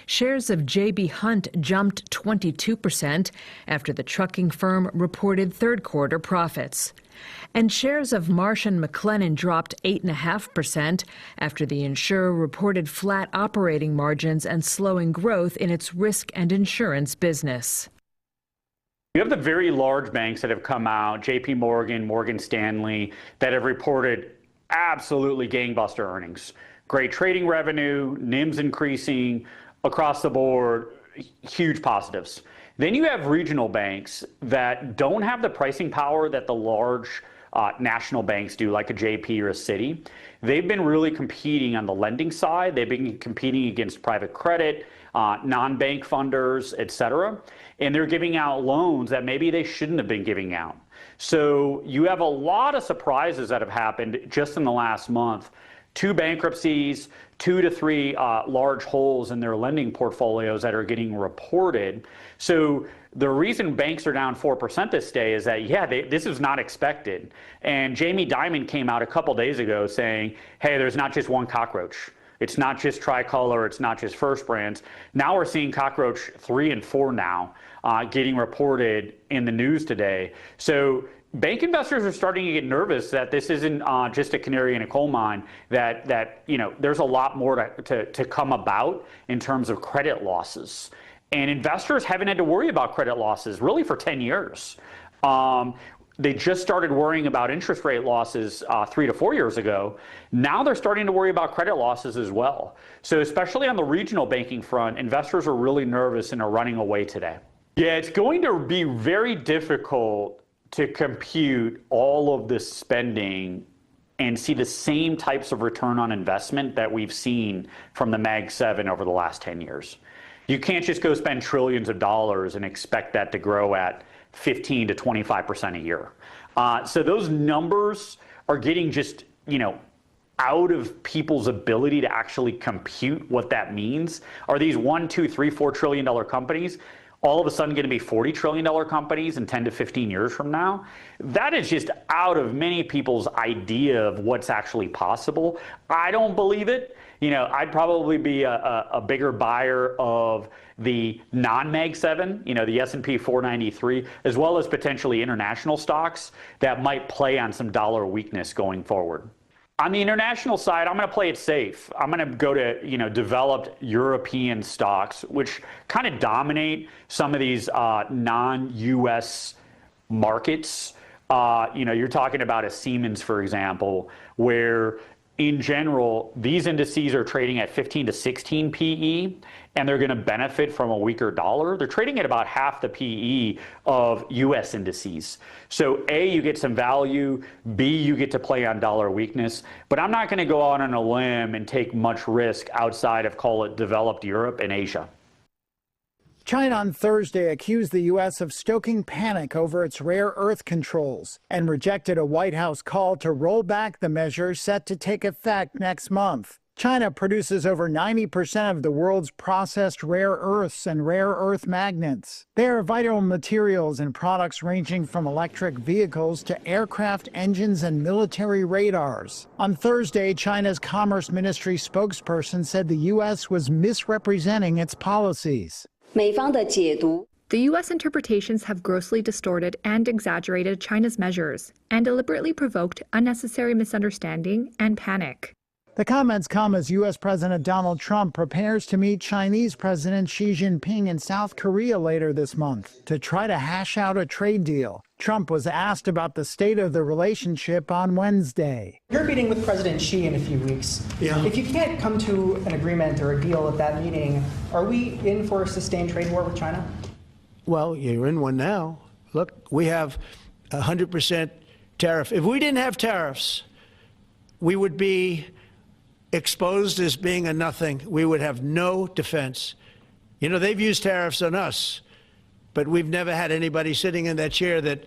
Shares of J.B. Hunt jumped 22% after the trucking firm reported third-quarter profits. And shares of Marsh & McLennan dropped 8.5% after the insurer reported flat operating margins and slowing growth in its risk and insurance business. You have the very large banks that have come out, JP Morgan, Morgan Stanley, that have reported absolutely gangbuster earnings. Great trading revenue, NIMs increasing across the board, huge positives. Then you have regional banks that don't have the pricing power that the large national banks do, like a JP or a Citi. They've been really competing on the lending side. They've been competing against private credit, non-bank funders, et cetera. And they're giving out loans that maybe they shouldn't have been giving out. So you have a lot of surprises that have happened just in the last month. 2 bankruptcies, 2 to 3 large holes in their lending portfolios that are getting reported. So the reason banks are down 4% this day is that, this is not expected. And Jamie Dimon came out a couple days ago saying, hey, there's not just one cockroach. It's not just Tricolor, it's not just First Brands. Now we're seeing cockroach 3 and 4 now getting reported in the news today. So bank investors are starting to get nervous that this isn't just a canary in a coal mine, that there's a lot more to come about in terms of credit losses. And investors haven't had to worry about credit losses really for 10 years. They just started worrying about interest rate losses 3 to 4 years ago. Now they're starting to worry about credit losses as well. So especially on the regional banking front, investors are really nervous and are running away today. Yeah, it's going to be very difficult to compute all of this spending and see the same types of return on investment that we've seen from the Mag 7 over the last 10 years. You can't just go spend trillions of dollars and expect that to grow at 15 to 25% a year. So those numbers are getting just, out of people's ability to actually compute what that means. Are these $1, $2, $3, $4 trillion companies all of a sudden going to be $40 trillion companies in 10 to 15 years from now? That is just out of many people's idea of what's actually possible. I don't believe it. I'd probably be a bigger buyer of the non-Mag 7, the S&P 493, as well as potentially international stocks that might play on some dollar weakness going forward. On the international side, I'm going to play it safe. I'm going to go to, developed European stocks, which kind of dominate some of these non-U.S. markets. You're talking about a Siemens, for example, where in general, these indices are trading at 15 to 16 PE, and they're going to benefit from a weaker dollar. They're trading at about half the PE of U.S. indices. So A, you get some value. B, you get to play on dollar weakness. But I'm not going to go out on a limb and take much risk outside of, call it, developed Europe and Asia. China on Thursday accused the U.S. of stoking panic over its rare earth controls and rejected a White House call to roll back the measures set to take effect next month. China produces over 90% of the world's processed rare earths and rare earth magnets. They are vital materials in products ranging from electric vehicles to aircraft engines and military radars. On Thursday, China's Commerce Ministry spokesperson said the U.S. was misrepresenting its policies. The U.S. interpretations have grossly distorted and exaggerated China's measures and deliberately provoked unnecessary misunderstanding and panic. The comments come as U.S. President Donald Trump prepares to meet Chinese President Xi Jinping in South Korea later this month to try to hash out a trade deal. Trump was asked about the state of the relationship on Wednesday. You're meeting with President Xi in a few weeks. Yeah. If you can't come to an agreement or a deal at that meeting, are we in for a sustained trade war with China? Well, you're in one now. Look, we have 100% tariff. If we didn't have tariffs, we would be exposed as being a nothing. We would have no defense. You know, they've used tariffs on us, but we've never had anybody sitting in that chair that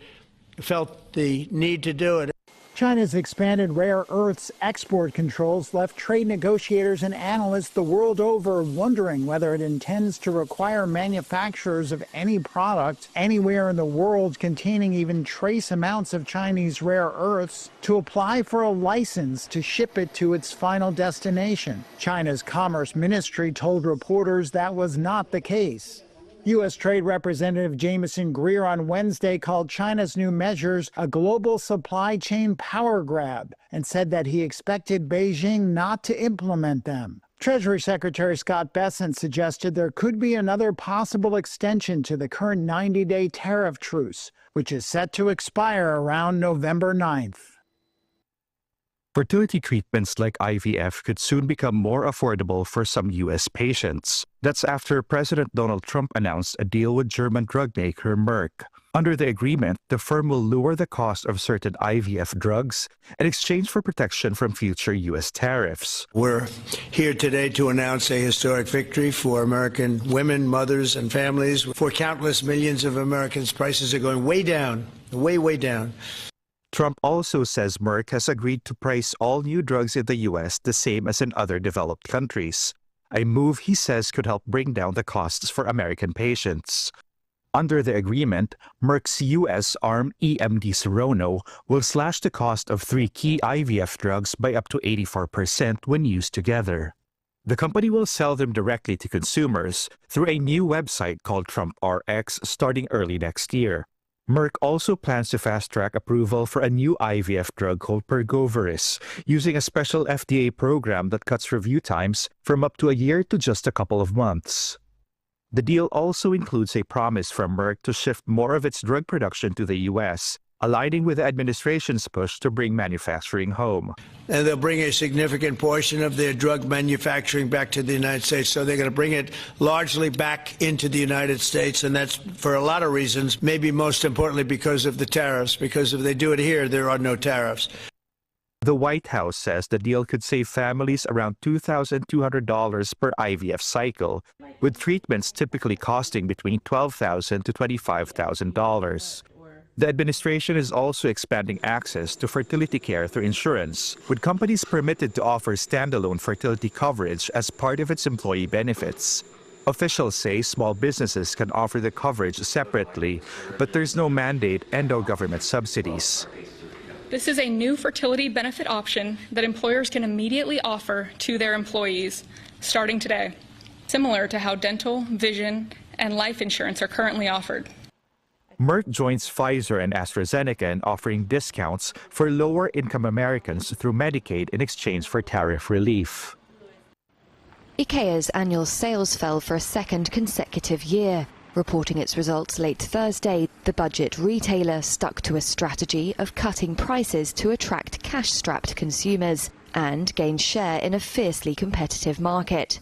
felt the need to do it. China's expanded rare earths export controls left trade negotiators and analysts the world over wondering whether it intends to require manufacturers of any product anywhere in the world containing even trace amounts of Chinese rare earths to apply for a license to ship it to its final destination. China's Commerce Ministry told reporters that was not the case. U.S. Trade Representative Jameson Greer on Wednesday called China's new measures a global supply chain power grab and said that he expected Beijing not to implement them. Treasury Secretary Scott Bessent suggested there could be another possible extension to the current 90-day tariff truce, which is set to expire around November 9th. Fertility treatments like IVF could soon become more affordable for some U.S. patients. That's after President Donald Trump announced a deal with German drug maker Merck. Under the agreement, the firm will lower the cost of certain IVF drugs in exchange for protection from future U.S. tariffs. We're here today to announce a historic victory for American women, mothers, and families. For countless millions of Americans, prices are going way down, way down. Trump also says Merck has agreed to price all new drugs in the U.S. the same as in other developed countries, a move he says could help bring down the costs for American patients. Under the agreement, Merck's U.S. arm EMD Serono will slash the cost of 3 key IVF drugs by up to 84% when used together. The company will sell them directly to consumers through a new website called Trump RX starting early next year. Merck also plans to fast-track approval for a new IVF drug called Pergoveris, using a special FDA program that cuts review times from up to a year to just a couple of months. The deal also includes a promise from Merck to shift more of its drug production to the U.S., aligning with the administration's push to bring manufacturing home. And they'll bring a significant portion of their drug manufacturing back to the United States. So they're going to bring it largely back into the United States. And that's for a lot of reasons, maybe most importantly because of the tariffs, because if they do it here, there are no tariffs. The White House says the deal could save families around $2,200 per IVF cycle, with treatments typically costing between $12,000 to $25,000. The administration is also expanding access to fertility care through insurance, with companies permitted to offer standalone fertility coverage as part of its employee benefits. Officials say small businesses can offer the coverage separately, but there's no mandate and no government subsidies. This is a new fertility benefit option that employers can immediately offer to their employees starting today, similar to how dental, vision, and life insurance are currently offered. Merck joins Pfizer and AstraZeneca in offering discounts for lower-income Americans through Medicaid in exchange for tariff relief. IKEA's annual sales fell for a second consecutive year. Reporting its results late Thursday, the budget retailer stuck to a strategy of cutting prices to attract cash-strapped consumers and gain share in a fiercely competitive market.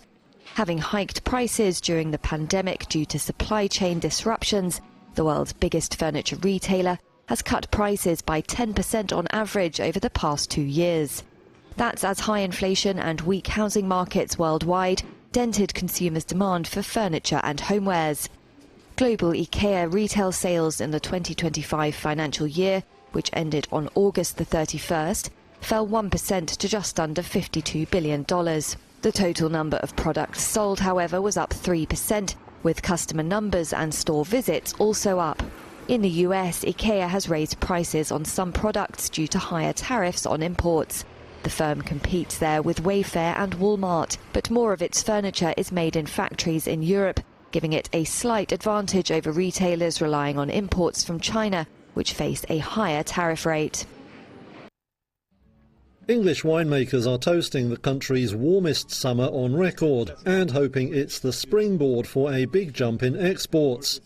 Having hiked prices during the pandemic due to supply chain disruptions, the world's biggest furniture retailer has cut prices by 10% on average over the past 2 years. That's as high inflation and weak housing markets worldwide dented consumers' demand for furniture and homewares. Global IKEA retail sales in the 2025 financial year, which ended on August the 31st, fell 1% to just under $52 billion. The total number of products sold, however, was up 3%, with customer numbers and store visits also up. In the US, IKEA has raised prices on some products due to higher tariffs on imports. The firm competes there with Wayfair and Walmart, but more of its furniture is made in factories in Europe, giving it a slight advantage over retailers relying on imports from China, which face a higher tariff rate. English winemakers are toasting the country's warmest summer on record and hoping it's the springboard for a big jump in exports.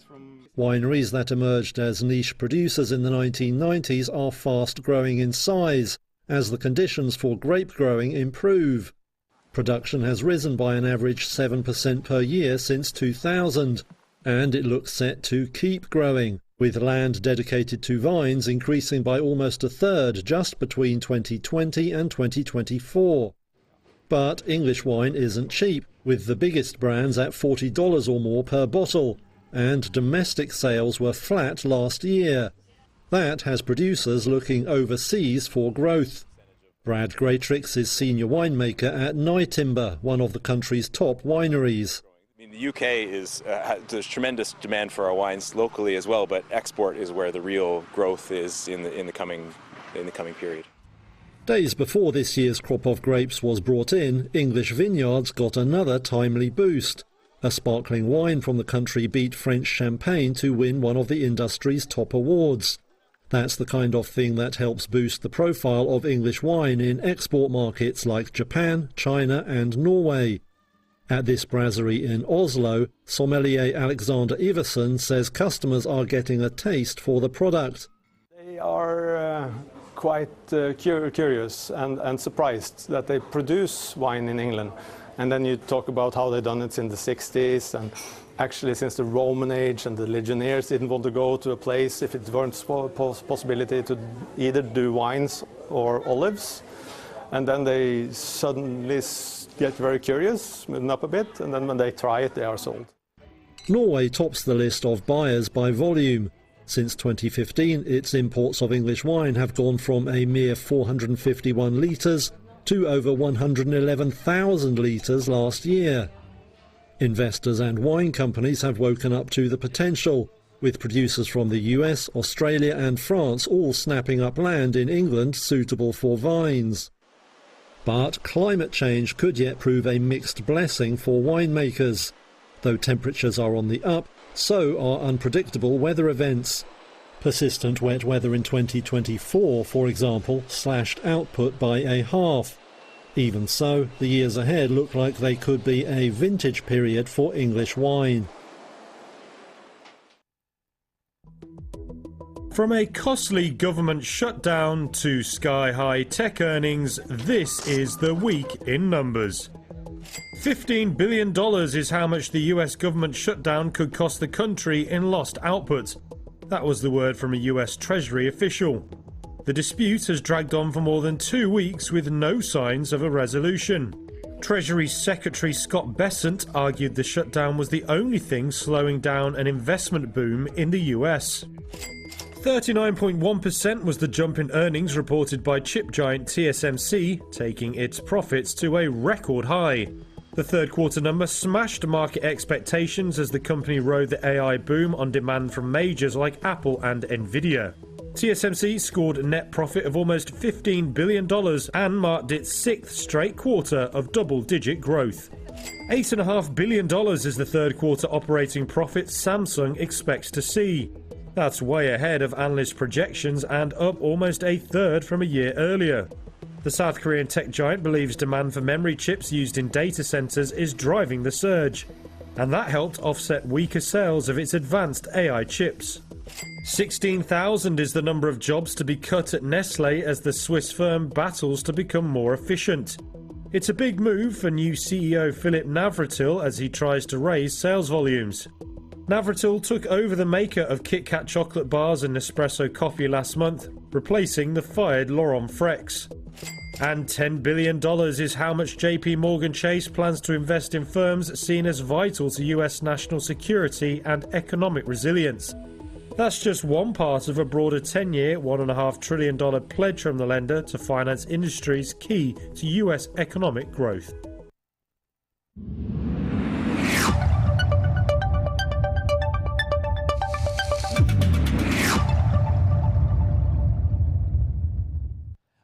Wineries that emerged as niche producers in the 1990s are fast growing in size as the conditions for grape growing improve. Production has risen by an average 7% per year since 2000, and it looks set to keep growing, with land dedicated to vines increasing by almost a third just between 2020 and 2024. But English wine isn't cheap, with the biggest brands at $40 or more per bottle, and domestic sales were flat last year. That has producers looking overseas for growth. Brad Greatrix is senior winemaker at Nytimber, one of the country's top wineries. The UK there's tremendous demand for our wines locally as well, but export is where the real growth is in the coming period. Days before this year's crop of grapes was brought in, English vineyards got another timely boost. A sparkling wine from the country beat French champagne to win one of the industry's top awards. That's the kind of thing that helps boost the profile of English wine in export markets like Japan, China and Norway. At this brasserie in Oslo, sommelier Alexander Iversen says customers are getting a taste for the product. They are quite curious and surprised that they produce wine in England. And then you talk about how they've done it in the 60s, and actually since the Roman age, and the legionnaires didn't want to go to a place if it weren't possibility to either do wines or olives. And then they suddenly get very curious, moving up a bit, and then when they try it, they are sold. Norway tops the list of buyers by volume. Since 2015, its imports of English wine have gone from a mere 451 litres to over 111,000 litres last year. Investors and wine companies have woken up to the potential, with producers from the US, Australia and France all snapping up land in England suitable for vines. But climate change could yet prove a mixed blessing for winemakers. Though temperatures are on the up, so are unpredictable weather events. Persistent wet weather in 2024, for example, slashed output by a half. Even so, the years ahead look like they could be a vintage period for English wine. From a costly government shutdown to sky-high tech earnings, this is the week in numbers. $15 billion is how much the US government shutdown could cost the country in lost output. That was the word from a US Treasury official. The dispute has dragged on for more than 2 weeks with no signs of a resolution. Treasury Secretary Scott Bessent argued the shutdown was the only thing slowing down an investment boom in the US. 39.1% was the jump in earnings reported by chip giant TSMC, taking its profits to a record high. The third quarter number smashed market expectations as the company rode the AI boom on demand from majors like Apple and Nvidia. TSMC scored a net profit of almost $15 billion and marked its sixth straight quarter of double-digit growth. $8.5 billion is the third quarter operating profit Samsung expects to see. That's way ahead of analyst projections and up almost a third from a year earlier. The South Korean tech giant believes demand for memory chips used in data centers is driving the surge, and that helped offset weaker sales of its advanced AI chips. 16,000 is the number of jobs to be cut at Nestlé as the Swiss firm battles to become more efficient. It's a big move for new CEO Philipp Navratil as he tries to raise sales volumes. Navratil took over the maker of Kit Kat chocolate bars and Nespresso coffee last month, replacing the fired Laurent Frex. And $10 billion is how much JP Morgan Chase plans to invest in firms seen as vital to US national security and economic resilience. That's just one part of a broader 10-year, $1.5 trillion pledge from the lender to finance industries key to US economic growth.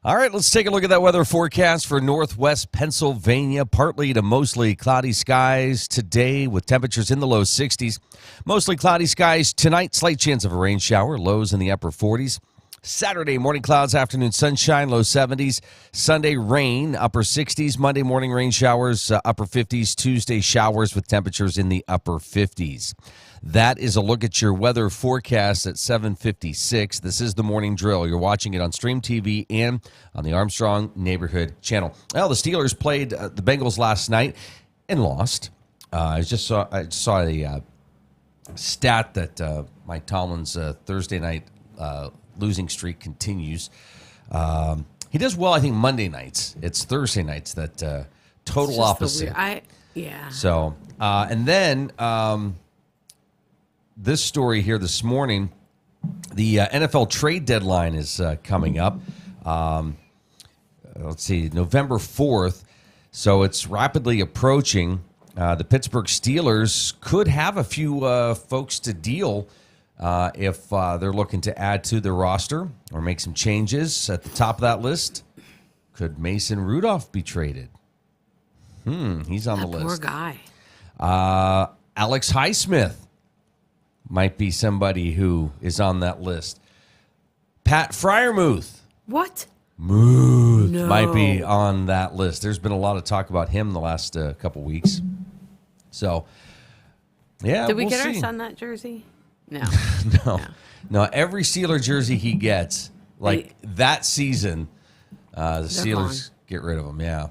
All right, let's take a look at that weather forecast for northwest Pennsylvania. Partly to mostly cloudy skies today with temperatures in the low 60s. Mostly cloudy skies tonight, slight chance of a rain shower, lows in the upper 40s. Saturday, morning clouds, afternoon sunshine, low 70s. Sunday, rain, upper 60s. Monday, morning rain showers, upper 50s. Tuesday, showers with temperatures in the upper 50s. That is a look at your weather forecast at 7:56. This is the Morning Drill. You're watching it on Stream TV and on the Armstrong Neighborhood Channel. Well, the Steelers played the Bengals last night and lost. I just saw a stat that Mike Tomlin's Thursday night losing streak continues. He does well, I think, Monday nights. It's Thursday nights that total opposite. Yeah. So, and then this story here this morning, the NFL trade deadline is coming up. Let's see, November 4th. So it's rapidly approaching. The Pittsburgh Steelers could have a few folks to deal if they're looking to add to their roster or make some changes. At the top of that list, could Mason Rudolph be traded? He's on the list. Poor guy. Alex Highsmith might be somebody who is on that list. Pat Freiermuth. What? Might be on that list. There's been a lot of talk about him the last couple weeks. So, yeah, Did we we'll get see. our son that jersey? No. No. Every Steeler jersey he gets, that season, the Steelers get rid of him. Yeah.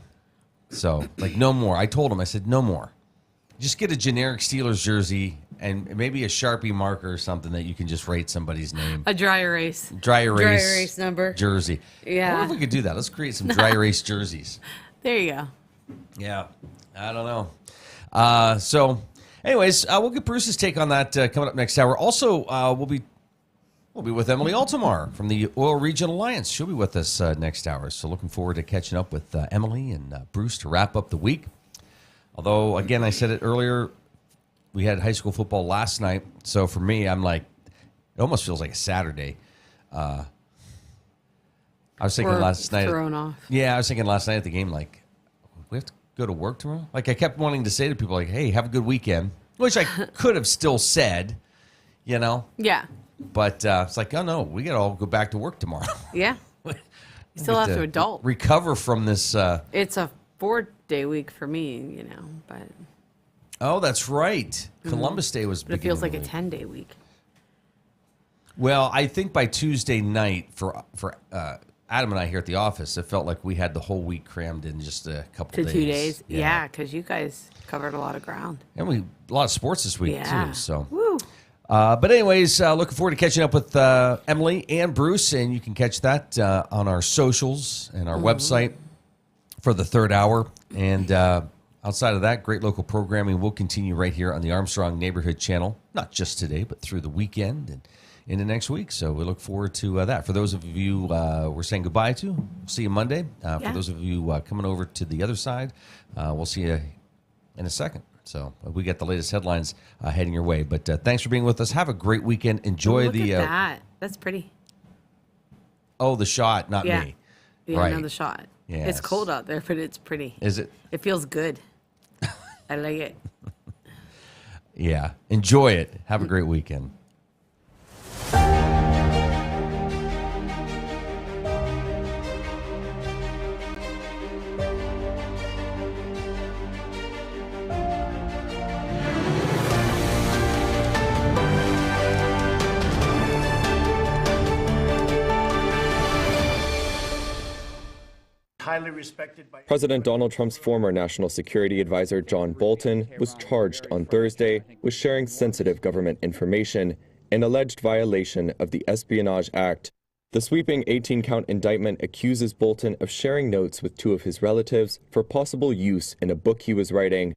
So, no more. I told him, I said, no more. Just get a generic Steelers jersey and maybe a Sharpie marker or something that you can just write somebody's name. A dry erase. Dry erase number. Jersey. Yeah. I wonder if we could do that. Let's create some dry erase jerseys. There you go. Yeah. I don't know. So, anyways, we'll get Bruce's take on that coming up next hour. Also, we'll be with Emily Altomare from the Oil Region Alliance. She'll be with us next hour. So looking forward to catching up with Emily and Bruce to wrap up the week. Although, again, I said it earlier, we had high school football last night. So for me, I'm like, it almost feels like a Saturday. I was thinking last night. Thrown off. Yeah, I was thinking last night at the game, we have to go to work tomorrow? I kept wanting to say to people, hey, have a good weekend, which I could have still said, Yeah. But it's oh, no, we got to all go back to work tomorrow. Yeah. You still have to adult. Recover from this. It's a 4-day week for me, but. Oh, that's right. Columbus Day was But it feels like a 10-day week. Well, I think by Tuesday night for Adam and I here at the office, it felt like we had the whole week crammed in just a couple days. 2 days? Yeah, because you guys covered a lot of ground. And a lot of sports this week, too. So. Woo. But anyways, looking forward to catching up with Emily and Bruce, and you can catch that on our socials and our website for the third hour. And outside of that, great local programming will continue right here on the Armstrong Neighborhood Channel, not just today, but through the weekend and into next week. So we look forward to that. For those of you we're saying goodbye to, we'll see you Monday. For those of you coming over to the other side, we'll see you in a second. So we get the latest headlines heading your way. But thanks for being with us. Have a great weekend. Enjoy Look the. At that. That's pretty. Oh, the shot, not me. Yeah, right. no, the shot. Yes. It's cold out there, but it's pretty. Is it? It feels good. I like it. Yeah. Enjoy it. Have a great weekend. Highly respected by President Donald Trump's former national security advisor John Bolton was charged on Thursday with sharing sensitive government information, an alleged violation of the Espionage Act. The sweeping 18-count indictment accuses Bolton of sharing notes with two of his relatives for possible use in a book he was writing.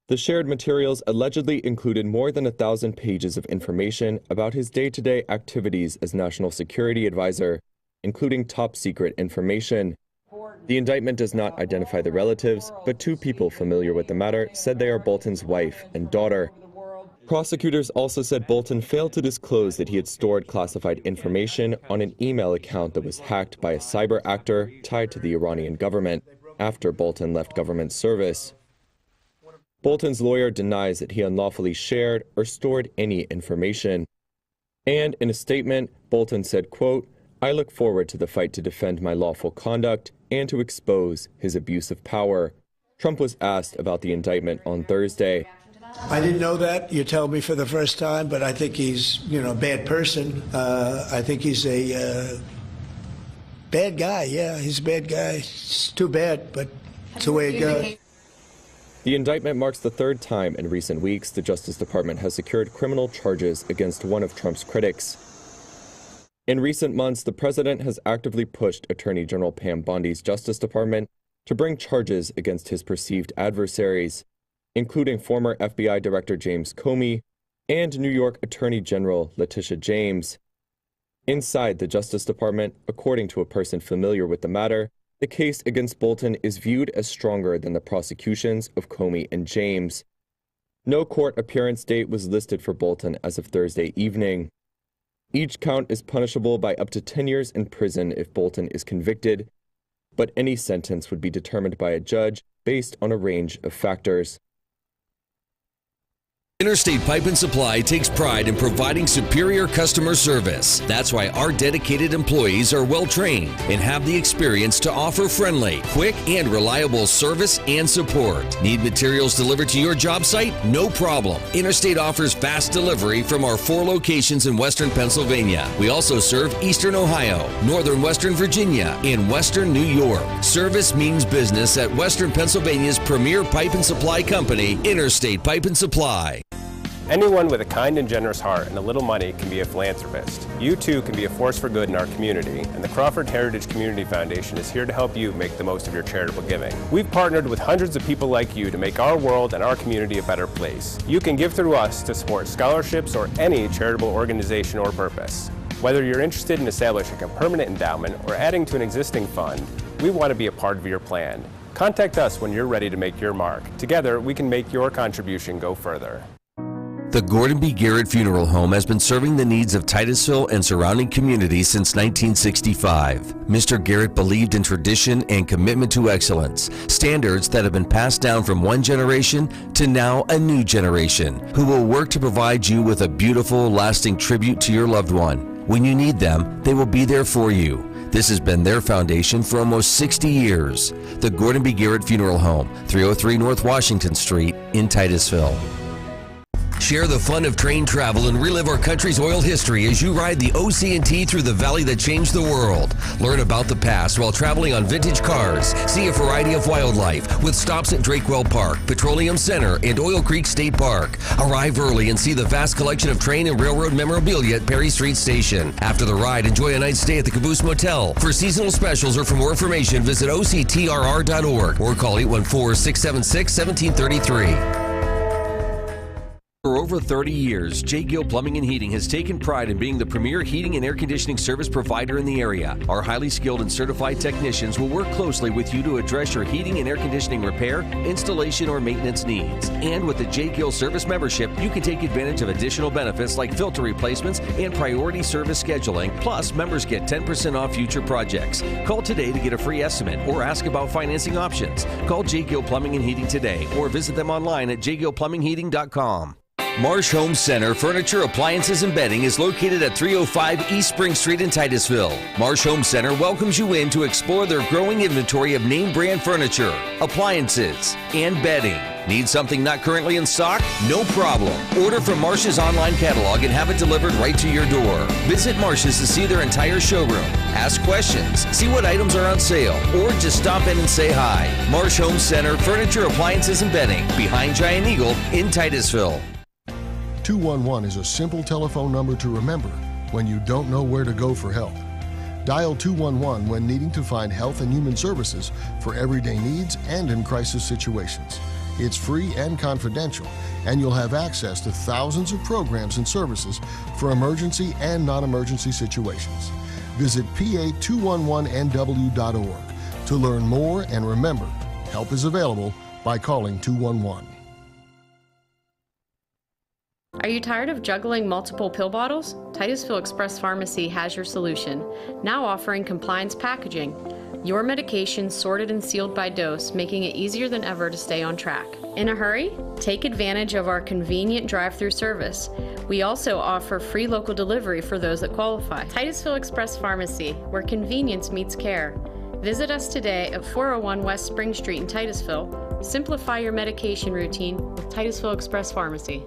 The shared materials allegedly included more than 1,000 pages of information about his day-to-day activities as National Security Advisor, including top-secret information. The indictment does not identify the relatives, but two people familiar with the matter said they are Bolton's wife and daughter. Prosecutors also said Bolton failed to disclose that he had stored classified information on an email account that was hacked by a cyber actor tied to the Iranian government after Bolton left government service. Bolton's lawyer denies that he unlawfully shared or stored any information. And in a statement, Bolton said, quote, "I look forward to the fight to defend my lawful conduct and to expose his abuse of power." Trump was asked about the indictment on Thursday. I didn't know that. You tell me for the first time, but I think he's, a bad person. I think he's a bad guy. Yeah, he's a bad guy. It's too bad, but it's the way it goes. The indictment marks the third time in recent weeks the Justice Department has secured criminal charges against one of Trump's critics. In recent months, the president has actively pushed Attorney General Pam Bondi's Justice Department to bring charges against his perceived adversaries, including former FBI Director James Comey and New York Attorney General Letitia James. Inside the Justice Department, according to a person familiar with the matter, the case against Bolton is viewed as stronger than the prosecutions of Comey and James. No court appearance date was listed for Bolton as of Thursday evening. Each count is punishable by up to 10 years in prison if Bolton is convicted, but any sentence would be determined by a judge based on a range of factors. Interstate Pipe and Supply takes pride in providing superior customer service. That's why our dedicated employees are well trained and have the experience to offer friendly, quick, and reliable service and support. Need materials delivered to your job site? No problem. Interstate offers fast delivery from our 4 locations in Western Pennsylvania. We also serve Eastern Ohio, Northern Western Virginia, and Western New York. Service means business at Western Pennsylvania's premier pipe and supply company, Interstate Pipe and Supply. Anyone with a kind and generous heart and a little money can be a philanthropist. You too can be a force for good in our community, and the Crawford Heritage Community Foundation is here to help you make the most of your charitable giving. We've partnered with hundreds of people like you to make our world and our community a better place. You can give through us to support scholarships or any charitable organization or purpose. Whether you're interested in establishing a permanent endowment or adding to an existing fund, we want to be a part of your plan. Contact us when you're ready to make your mark. Together, we can make your contribution go further. The Gordon B. Garrett Funeral Home has been serving the needs of Titusville and surrounding communities since 1965. Mr. Garrett believed in tradition and commitment to excellence, standards that have been passed down from one generation to now a new generation, who will work to provide you with a beautiful, lasting tribute to your loved one. When you need them, they will be there for you. This has been their foundation for almost 60 years. The Gordon B. Garrett Funeral Home, 303 North Washington Street in Titusville. Share the fun of train travel and relive our country's oil history as you ride the OC&T through the valley that changed the world. Learn about the past while traveling on vintage cars. See a variety of wildlife with stops at Drakewell Park, Petroleum Center, and Oil Creek State Park. Arrive early and see the vast collection of train and railroad memorabilia at Perry Street Station. After the ride, enjoy a night's stay at the Caboose Motel. For seasonal specials or for more information, visit octrr.org or call 814-676-1733. For over 30 years, J. Gill Plumbing and Heating has taken pride in being the premier heating and air conditioning service provider in the area. Our highly skilled and certified technicians will work closely with you to address your heating and air conditioning repair, installation, or maintenance needs. And with the J. Gill Service membership, you can take advantage of additional benefits like filter replacements and priority service scheduling. Plus, members get 10% off future projects. Call today to get a free estimate or ask about financing options. Call J. Gill Plumbing and Heating today or visit them online at jgillplumbingheating.com. Marsh Home Center Furniture, Appliances, and Bedding is located at 305 East Spring Street in Titusville. Marsh Home Center welcomes you in to explore their growing inventory of name brand furniture, appliances, and bedding. Need something not currently in stock? No problem. Order from Marsh's online catalog and have it delivered right to your door. Visit Marsh's to see their entire showroom. Ask questions, see what items are on sale, or just stop in and say hi. Marsh Home Center Furniture, Appliances, and Bedding, behind Giant Eagle in Titusville. 211 is a simple telephone number to remember when you don't know where to go for help. Dial 211 when needing to find health and human services for everyday needs and in crisis situations. It's free and confidential, and you'll have access to thousands of programs and services for emergency and non-emergency situations. Visit pa211nw.org to learn more, and remember, help is available by calling 211. Are you tired of juggling multiple pill bottles? Titusville Express Pharmacy has your solution, now offering compliance packaging. Your medication sorted and sealed by dose, making it easier than ever to stay on track. In a hurry? Take advantage of our convenient drive-through service. We also offer free local delivery for those that qualify. Titusville Express Pharmacy, where convenience meets care. Visit us today at 401 West Spring Street in Titusville. Simplify your medication routine with Titusville Express Pharmacy.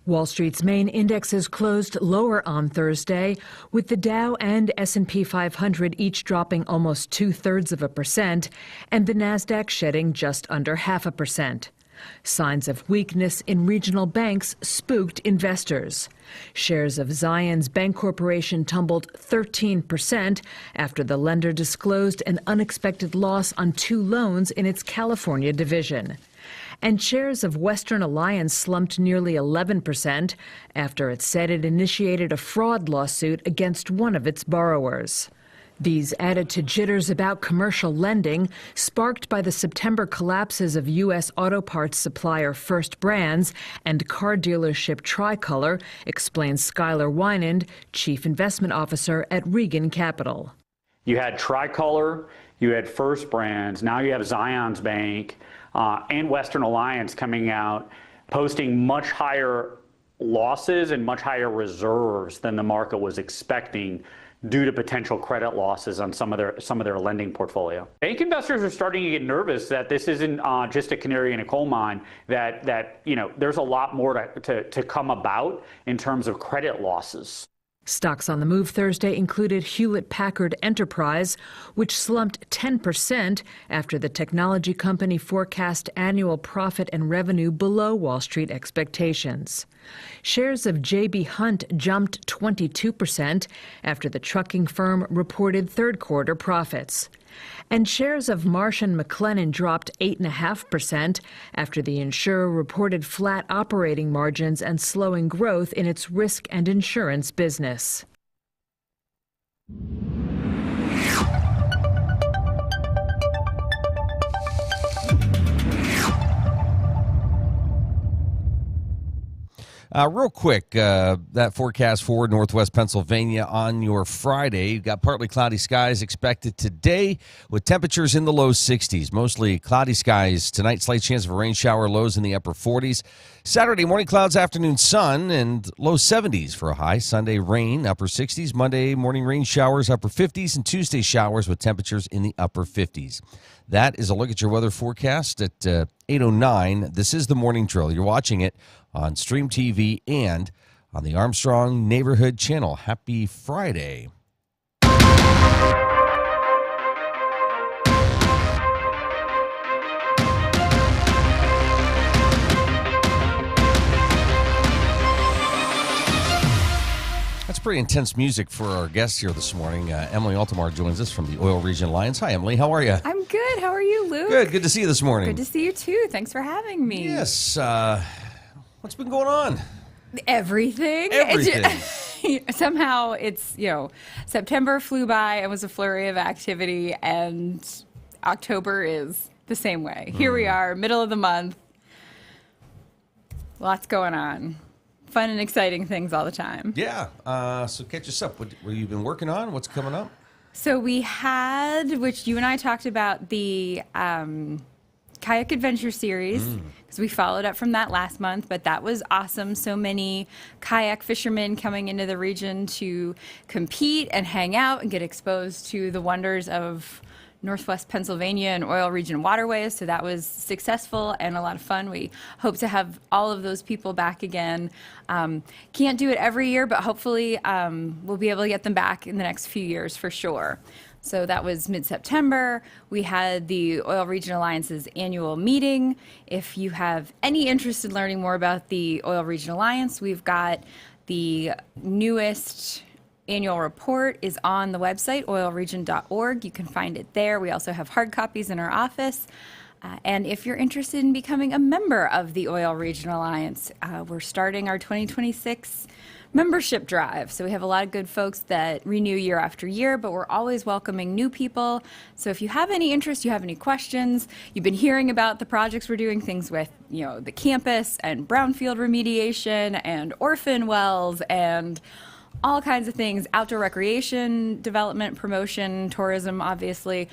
Wall Street's main indexes closed lower on Thursday, with the Dow and S&P 500 each dropping almost 0.2% and the Nasdaq shedding just under 0.5%. Signs of weakness in regional banks spooked investors. Shares of Zions Bank Corporation tumbled 13% after the lender disclosed an unexpected loss on 2 loans in its California division. And shares of Western Alliance slumped nearly 11% after it said it initiated a fraud lawsuit against one of its borrowers. These added to jitters about commercial lending, sparked by the September collapses of U.S. auto parts supplier First Brands and car dealership Tricolor, explains Skylar Wynand, Chief Investment Officer at Regan Capital. You had Tricolor, you had First Brands, now you have Zions Bank, and Western Alliance coming out, posting much higher losses and much higher reserves than the market was expecting due to potential credit losses on some of their lending portfolio. Bank investors are starting to get nervous that this isn't just a canary in a coal mine, that there's a lot more to come about in terms of credit losses. Stocks on the move Thursday included Hewlett-Packard Enterprise, which slumped 10% after the technology company forecast annual profit and revenue below Wall Street expectations. Shares of J.B. Hunt jumped 22% after the trucking firm reported third-quarter profits. And shares of Marsh & McLennan dropped 8.5% after the insurer reported flat operating margins and slowing growth in its risk and insurance business. Real quick, that forecast for northwest Pennsylvania on your Friday. You've got partly cloudy skies expected today with temperatures in the low 60s. Mostly cloudy skies tonight, slight chance of a rain shower, lows in the upper 40s. Saturday, morning clouds, afternoon sun, and low 70s for a high. Sunday, rain, upper 60s. Monday, morning rain showers, upper 50s. And Tuesday, showers with temperatures in the upper 50s. That is a look at your weather forecast at 8:09. This is the Morning Drill. You're watching it on Stream TV and on the Armstrong Neighborhood Channel. Happy Friday. That's pretty intense music for our guests here this morning. Emily Altomare joins us from the Oil Region Alliance. Hi, Emily. How are you? I'm good. How are you, Luke? Good. Good to see you this morning. Good to see you, too. Thanks for having me. Yes. What's been going on? Everything. Somehow it's, September flew by. It was a flurry of activity, and October is the same way. Here we are, middle of the month. Lots going on. Fun and exciting things all the time. Yeah. So catch us up. What have you been working on? What's coming up? So we had, which you and I talked about, the Kayak Adventure Series, because we followed up from that last month, but that was awesome. So many kayak fishermen coming into the region to compete and hang out and get exposed to the wonders of Northwest Pennsylvania and Oil Region Waterways. So that was successful and a lot of fun. We hope to have all of those people back again. Can't do it every year, but hopefully we'll be able to get them back in the next few years for sure. So that was mid-September. We had the Oil Region Alliance's annual meeting. If you have any interest in learning more about the Oil Region Alliance, we've got the newest annual report is on the website, oilregion.org. You can find it there. We also have hard copies in our office. And if you're interested in becoming a member of the Oil Region Alliance, we're starting our 2026 membership drive. So we have a lot of good folks that renew year after year, but we're always welcoming new people. So if you have any interest, you have any questions, you've been hearing about the projects we're doing, things with, the campus and brownfield remediation and orphan wells and all kinds of things, outdoor recreation, development, promotion, tourism, obviously.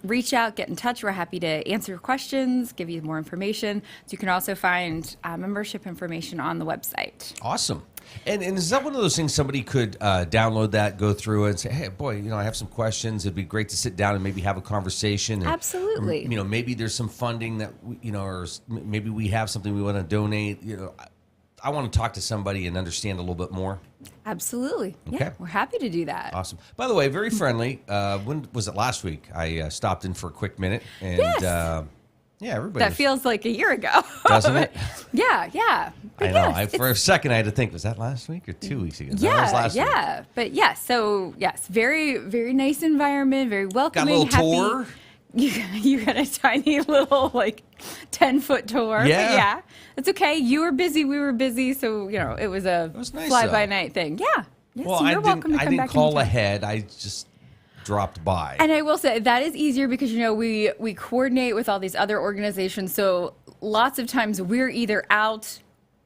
Reach out, get in touch. We're happy to answer your questions, give you more information. So you can also find membership information on the website. Awesome. And is that one of those things somebody could download that, go through it, and say, hey, boy, I have some questions. It'd be great to sit down and maybe have a conversation. And, absolutely. Maybe there's some funding that, or maybe we have something we want to donate. I want to talk to somebody and understand a little bit more. Absolutely. Okay. Yeah, we're happy to do that. Awesome. By the way, very friendly. When was it last week? I stopped in for a quick minute. And, yes. Everybody. That feels like a year ago. Doesn't it? Yeah. But I know. yes, For a second, I had to think, was that last week or 2 weeks ago? Yeah, that was last week. But yes, so yes, very, very nice environment, very welcoming. Got a little tour. You got a tiny little 10-foot tour. Yeah. But yeah, it's okay. You were busy, we were busy, so it was a nice, fly-by-night thing. Yeah. Well, so you're welcome to come I didn't back call anytime. ahead. I just dropped by. And I will say that is easier because we coordinate with all these other organizations. So lots of times we're either out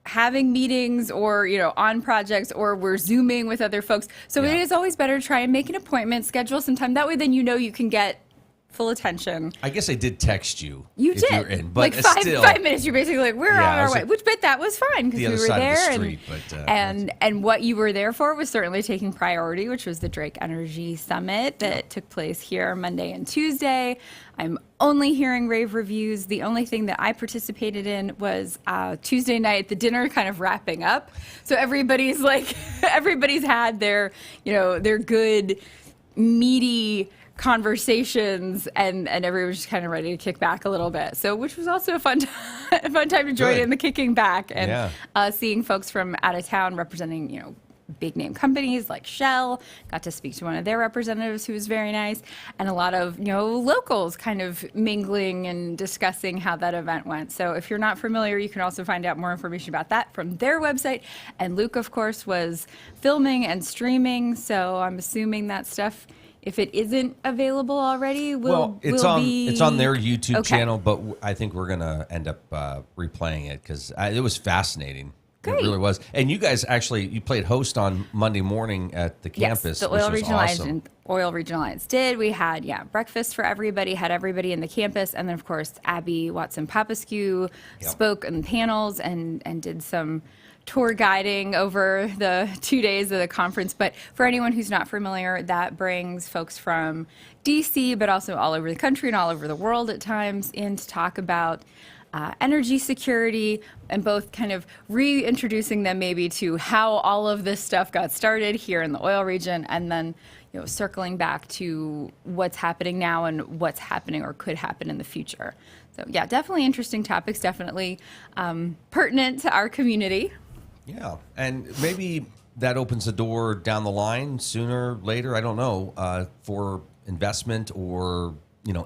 having meetings or on projects, or we're Zooming with other folks. So it is always better to try and make an appointment, schedule some time. That way, then you can get full attention. I guess I did text you. You if did. You're in, but five minutes. You're basically like, we're on our way. But that was fine because the we other were side there. of the street, and what you were there for was certainly taking priority, which was the Drake Energy Summit that took place here Monday and Tuesday. I'm only hearing rave reviews. The only thing that I participated in was Tuesday night, the dinner kind of wrapping up. So everybody's had their, their good, meaty conversations, and everyone was just kind of ready to kick back a little bit. So, which was also a fun time to join in the kicking back and seeing folks from out of town representing, big name companies like Shell. Got to speak to one of their representatives who was very nice, and a lot of locals kind of mingling and discussing how that event went. So if you're not familiar, you can also find out more information about that from their website. And Luke, of course, was filming and streaming. So I'm assuming that stuff, if it isn't available already, it's on their YouTube Okay. channel, but I think we're gonna end up replaying it because it was fascinating. Great. It really was. And you guys you played host on Monday morning at the campus. Yes, the which Oil was Region awesome. Alliance and Oil Region Alliance did. We had breakfast for everybody, had everybody in the campus, and then of course Abby Watson-Papascu spoke in panels and did some tour guiding over the 2 days of the conference. But for anyone who's not familiar, that brings folks from DC, but also all over the country and all over the world at times in to talk about energy security, and both kind of reintroducing them maybe to how all of this stuff got started here in the oil region, and then circling back to what's happening now and what's happening or could happen in the future. So yeah, definitely interesting topics, definitely pertinent to our community. Yeah, and maybe that opens the door down the line sooner or later, I don't know, for investment or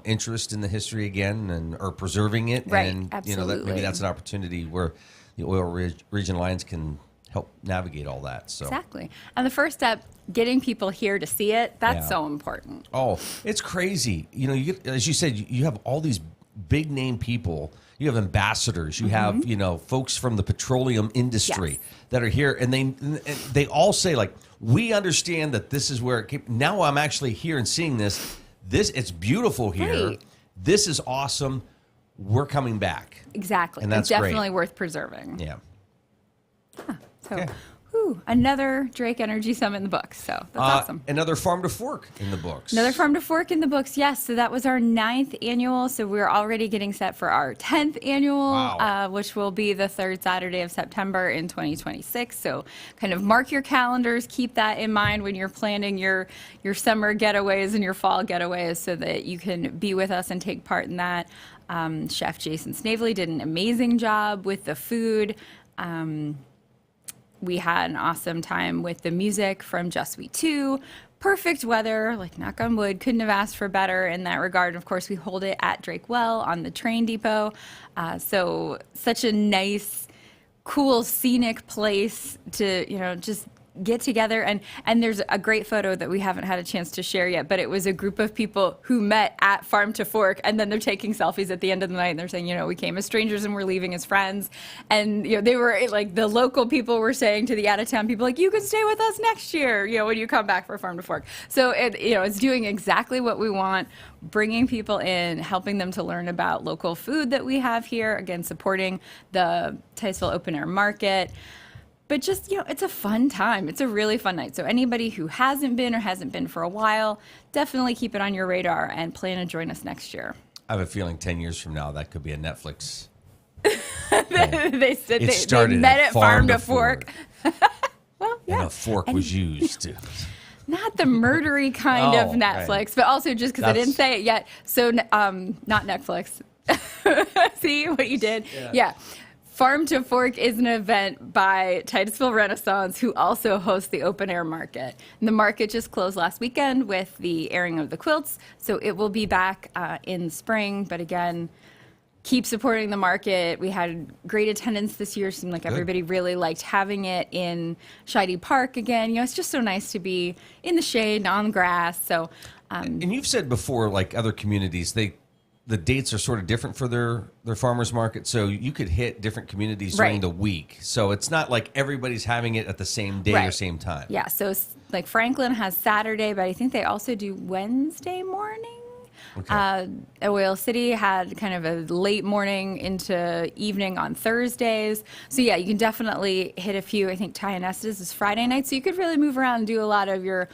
interest in the history again or preserving it. Right, and absolutely. maybe that's an opportunity where the Oil Region Alliance can help navigate all that. So Exactly. And the first step, getting people here to see it, that's so important. Oh, it's crazy. You get, as you said, you have all these big name people. You have ambassadors. You have, folks from the petroleum industry that are here, and they all say, we understand that this is where it came. Now I'm actually here and seeing this. It's beautiful here. Right. This is awesome. We're coming back. Exactly. And that's it's definitely great. worth preserving. Yeah. So, Okay. Woo! Another Drake Energy Summit in the books. So that's awesome. Another Farm to Fork in the books. Another Farm to Fork in the books, yes. So that was our 9th annual. So we're already getting set for our 10th annual, which will be the third Saturday of September in 2026. So kind of mark your calendars. Keep that in mind when you're planning your summer getaways and your fall getaways so that you can be with us and take part in that. Chef Jason Snavely did an amazing job with the food. We had an awesome time with the music from Just Sweet 2. Perfect weather, like knock on wood, couldn't have asked for better in that regard. And of course, we hold it at Drake Well on the train depot. So such a nice, cool, scenic place to, just get together. And there's a great photo that we haven't had a chance to share yet, but it was a group of people who met at Farm to Fork, and then they're taking selfies at the end of the night, and they're saying, we came as strangers and we're leaving as friends. And, they were like, the local people were saying to the out-of-town people, like, you can stay with us next year, when you come back for Farm to Fork. So, it's doing exactly what we want, bringing people in, helping them to learn about local food that we have here, again, supporting the Titusville Open Air Market. But just, it's a fun time. It's a really fun night. So anybody who hasn't been or hasn't been for a while, definitely keep it on your radar and plan to join us next year. I have a feeling 10 years from now that could be a Netflix. They said they met at Farm to Fork. Well, yeah. And a fork was used. Not the murdery kind of Netflix, right. But also just because I didn't say it yet. So not Netflix. See what you did? Yeah. Farm to Fork is an event by Titusville Renaissance, who also hosts the open air market. And the market just closed last weekend with the airing of the quilts, so it will be back in spring. But again, keep supporting the market. We had great attendance this year. Seemed like everybody really liked having it in Scheide Park again. It's just so nice to be in the shade, on the grass. So, and you've said before, like other communities, the dates are sort of different for their farmers market, so you could hit different communities during the week. So it's not like everybody's having it at the same day or same time. Yeah, so like Franklin has Saturday, but I think they also do Wednesday morning. Okay. Oil City had kind of a late morning into evening on Thursdays. So yeah, you can definitely hit a few. I think Tionestas is Friday night, so you could really move around and do a lot of your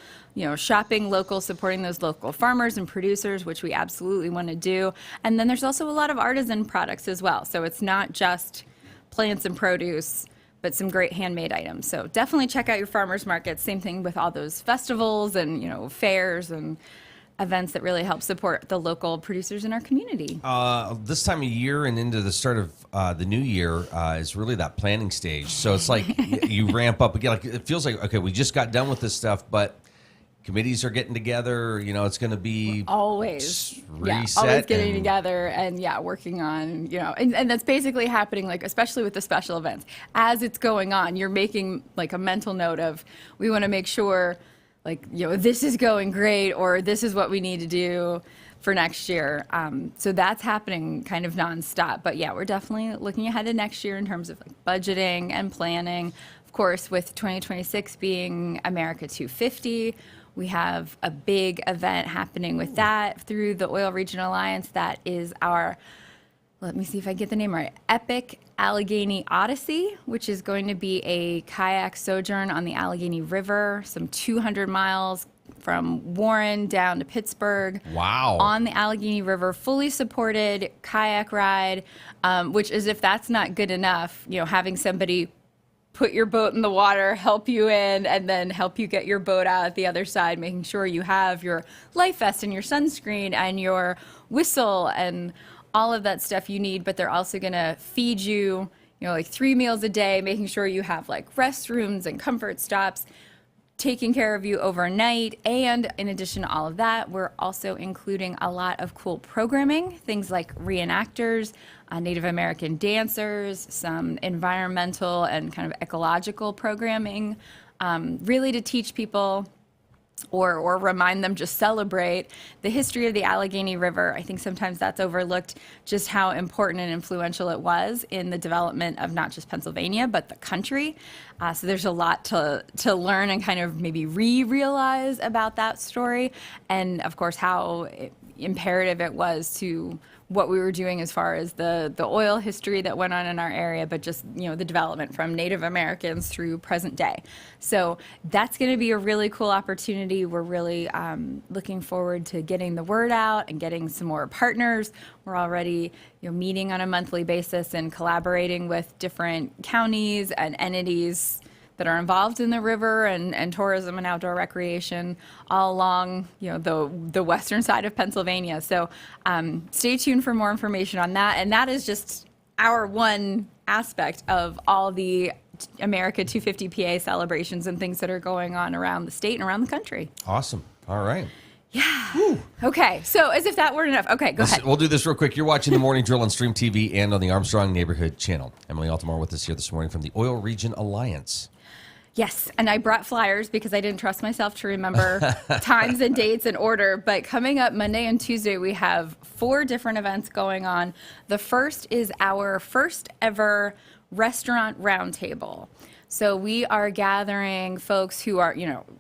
shopping local, supporting those local farmers and producers, which we absolutely want to do. And then there's also a lot of artisan products as well. So it's not just plants and produce, but some great handmade items. So definitely check out your farmers markets. Same thing with all those festivals and, fairs and events that really help support the local producers in our community. This time of year and into the start of the new year is really that planning stage. So it's like you ramp up again. Like it feels like, okay, we just got done with this stuff, but committees are getting together. It's going to be always reset. Always getting together and working on, and that's basically happening, like, especially with the special events. As it's going on, you're making like a mental note of, we want to make sure, like, this is going great, or this is what we need to do for next year. So that's happening kind of nonstop. But yeah, we're definitely looking ahead to next year in terms of like budgeting and planning. Of course, with 2026 being America 250, we have a big event happening with that through the Oil Region Alliance. That is our, let me see if I get the name right, Epic Allegheny Odyssey, which is going to be a kayak sojourn on the Allegheny River, some 200 miles from Warren down to Pittsburgh. Wow. On the Allegheny River, fully supported kayak ride, which is, if that's not good enough, having somebody put your boat in the water, help you in, and then help you get your boat out at the other side, making sure you have your life vest and your sunscreen and your whistle and all of that stuff you need. But they're also going to feed you, like 3 meals a day, making sure you have like restrooms and comfort stops, taking care of you overnight. And in addition to all of that, we're also including a lot of cool programming, things like reenactors, Native American dancers, some environmental and kind of ecological programming, really to teach people or remind them, just celebrate the history of the Allegheny River. I think sometimes that's overlooked, just how important and influential it was in the development of not just Pennsylvania, but the country. So there's a lot to learn and kind of maybe re-realize about that story. And of course, how imperative it was to what we were doing as far as the oil history that went on in our area, but just, the development from Native Americans through present day. So that's going to be a really cool opportunity. We're really looking forward to getting the word out and getting some more partners. We're already meeting on a monthly basis and collaborating with different counties and entities that are involved in the river and tourism and outdoor recreation all along, the western side of Pennsylvania. So stay tuned for more information on that. And that is just our one aspect of all the America 250 PA celebrations and things that are going on around the state and around the country. Awesome. All right. Yeah. Woo. Okay. So as if that weren't enough. Okay, go ahead. We'll do this real quick. You're watching The Morning Drill on Stream TV and on the Armstrong Neighborhood Channel. Emily Altomare with us here this morning from the Oil Region Alliance. Yes, and I brought flyers because I didn't trust myself to remember times and dates in order. But coming up Monday and Tuesday, we have 4 different events going on. The first is our first ever restaurant roundtable. So we are gathering folks who are,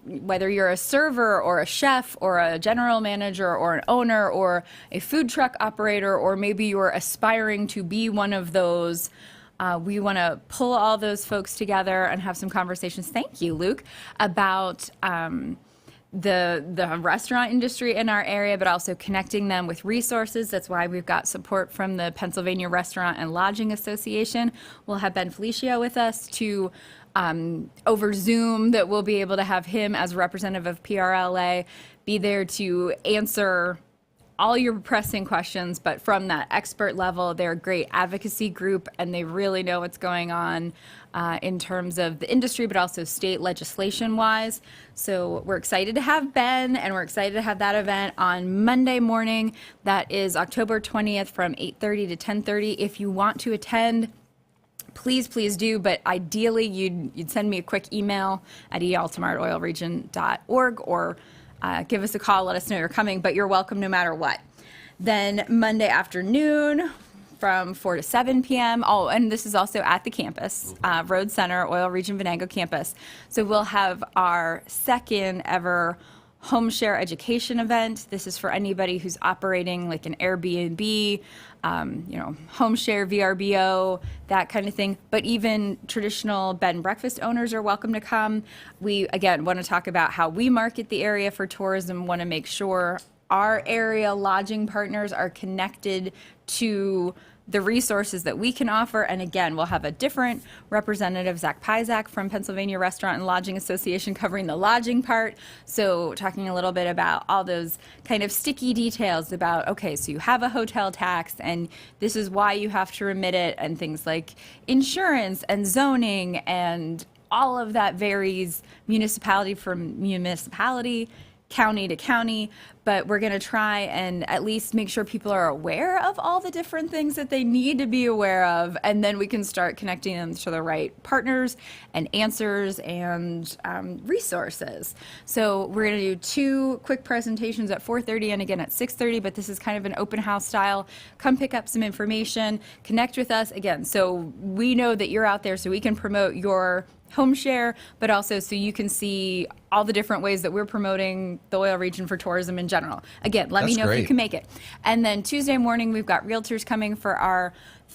whether you're a server or a chef or a general manager or an owner or a food truck operator, or maybe you're aspiring to be one of those. We want to pull all those folks together and have some conversations, thank you, Luke, about the restaurant industry in our area, but also connecting them with resources. That's why we've got support from the Pennsylvania Restaurant and Lodging Association. We'll have Ben Felicio with us to over Zoom, that we'll be able to have him as representative of PRLA be there to answer all your pressing questions, but from that expert level. They're a great advocacy group, and they really know what's going on in terms of the industry, but also state legislation-wise. So we're excited to have Ben, and we're excited to have that event on Monday morning. That is October 20th from 8:30 to 10:30. If you want to attend, please do, but ideally you'd send me a quick email at ealtomare@oilregion.org or give us a call, let us know you're coming, but you're welcome no matter what. Then Monday afternoon from 4 to 7 p.m. Oh, and this is also at the campus, Road Center, Oil Region Venango campus. So we'll have our second ever home share education event. This is for anybody who's operating like an Airbnb, home share, VRBO, that kind of thing. But even traditional bed and breakfast owners are welcome to come. We, again, want to talk about how we market the area for tourism, want to make sure our area lodging partners are connected to the resources that we can offer. And again, we'll have a different representative, Zach Pizak from Pennsylvania Restaurant and Lodging Association, covering the lodging part. So talking a little bit about all those kind of sticky details about, okay, so you have a hotel tax and this is why you have to remit it, and things like insurance and zoning, and all of that varies municipality from municipality, county to county, but we're going to try and at least make sure people are aware of all the different things that they need to be aware of, and then we can start connecting them to the right partners and answers and resources. So we're going to do 2 quick presentations at 4:30 and again at 6:30, but this is kind of an open house style. Come pick up some information, connect with us again, so we know that you're out there, so we can promote your home share, but also so you can see all the different ways that we're promoting the oil region for tourism in general. Again, let me know if you can make it. And then Tuesday morning, we've got realtors coming for our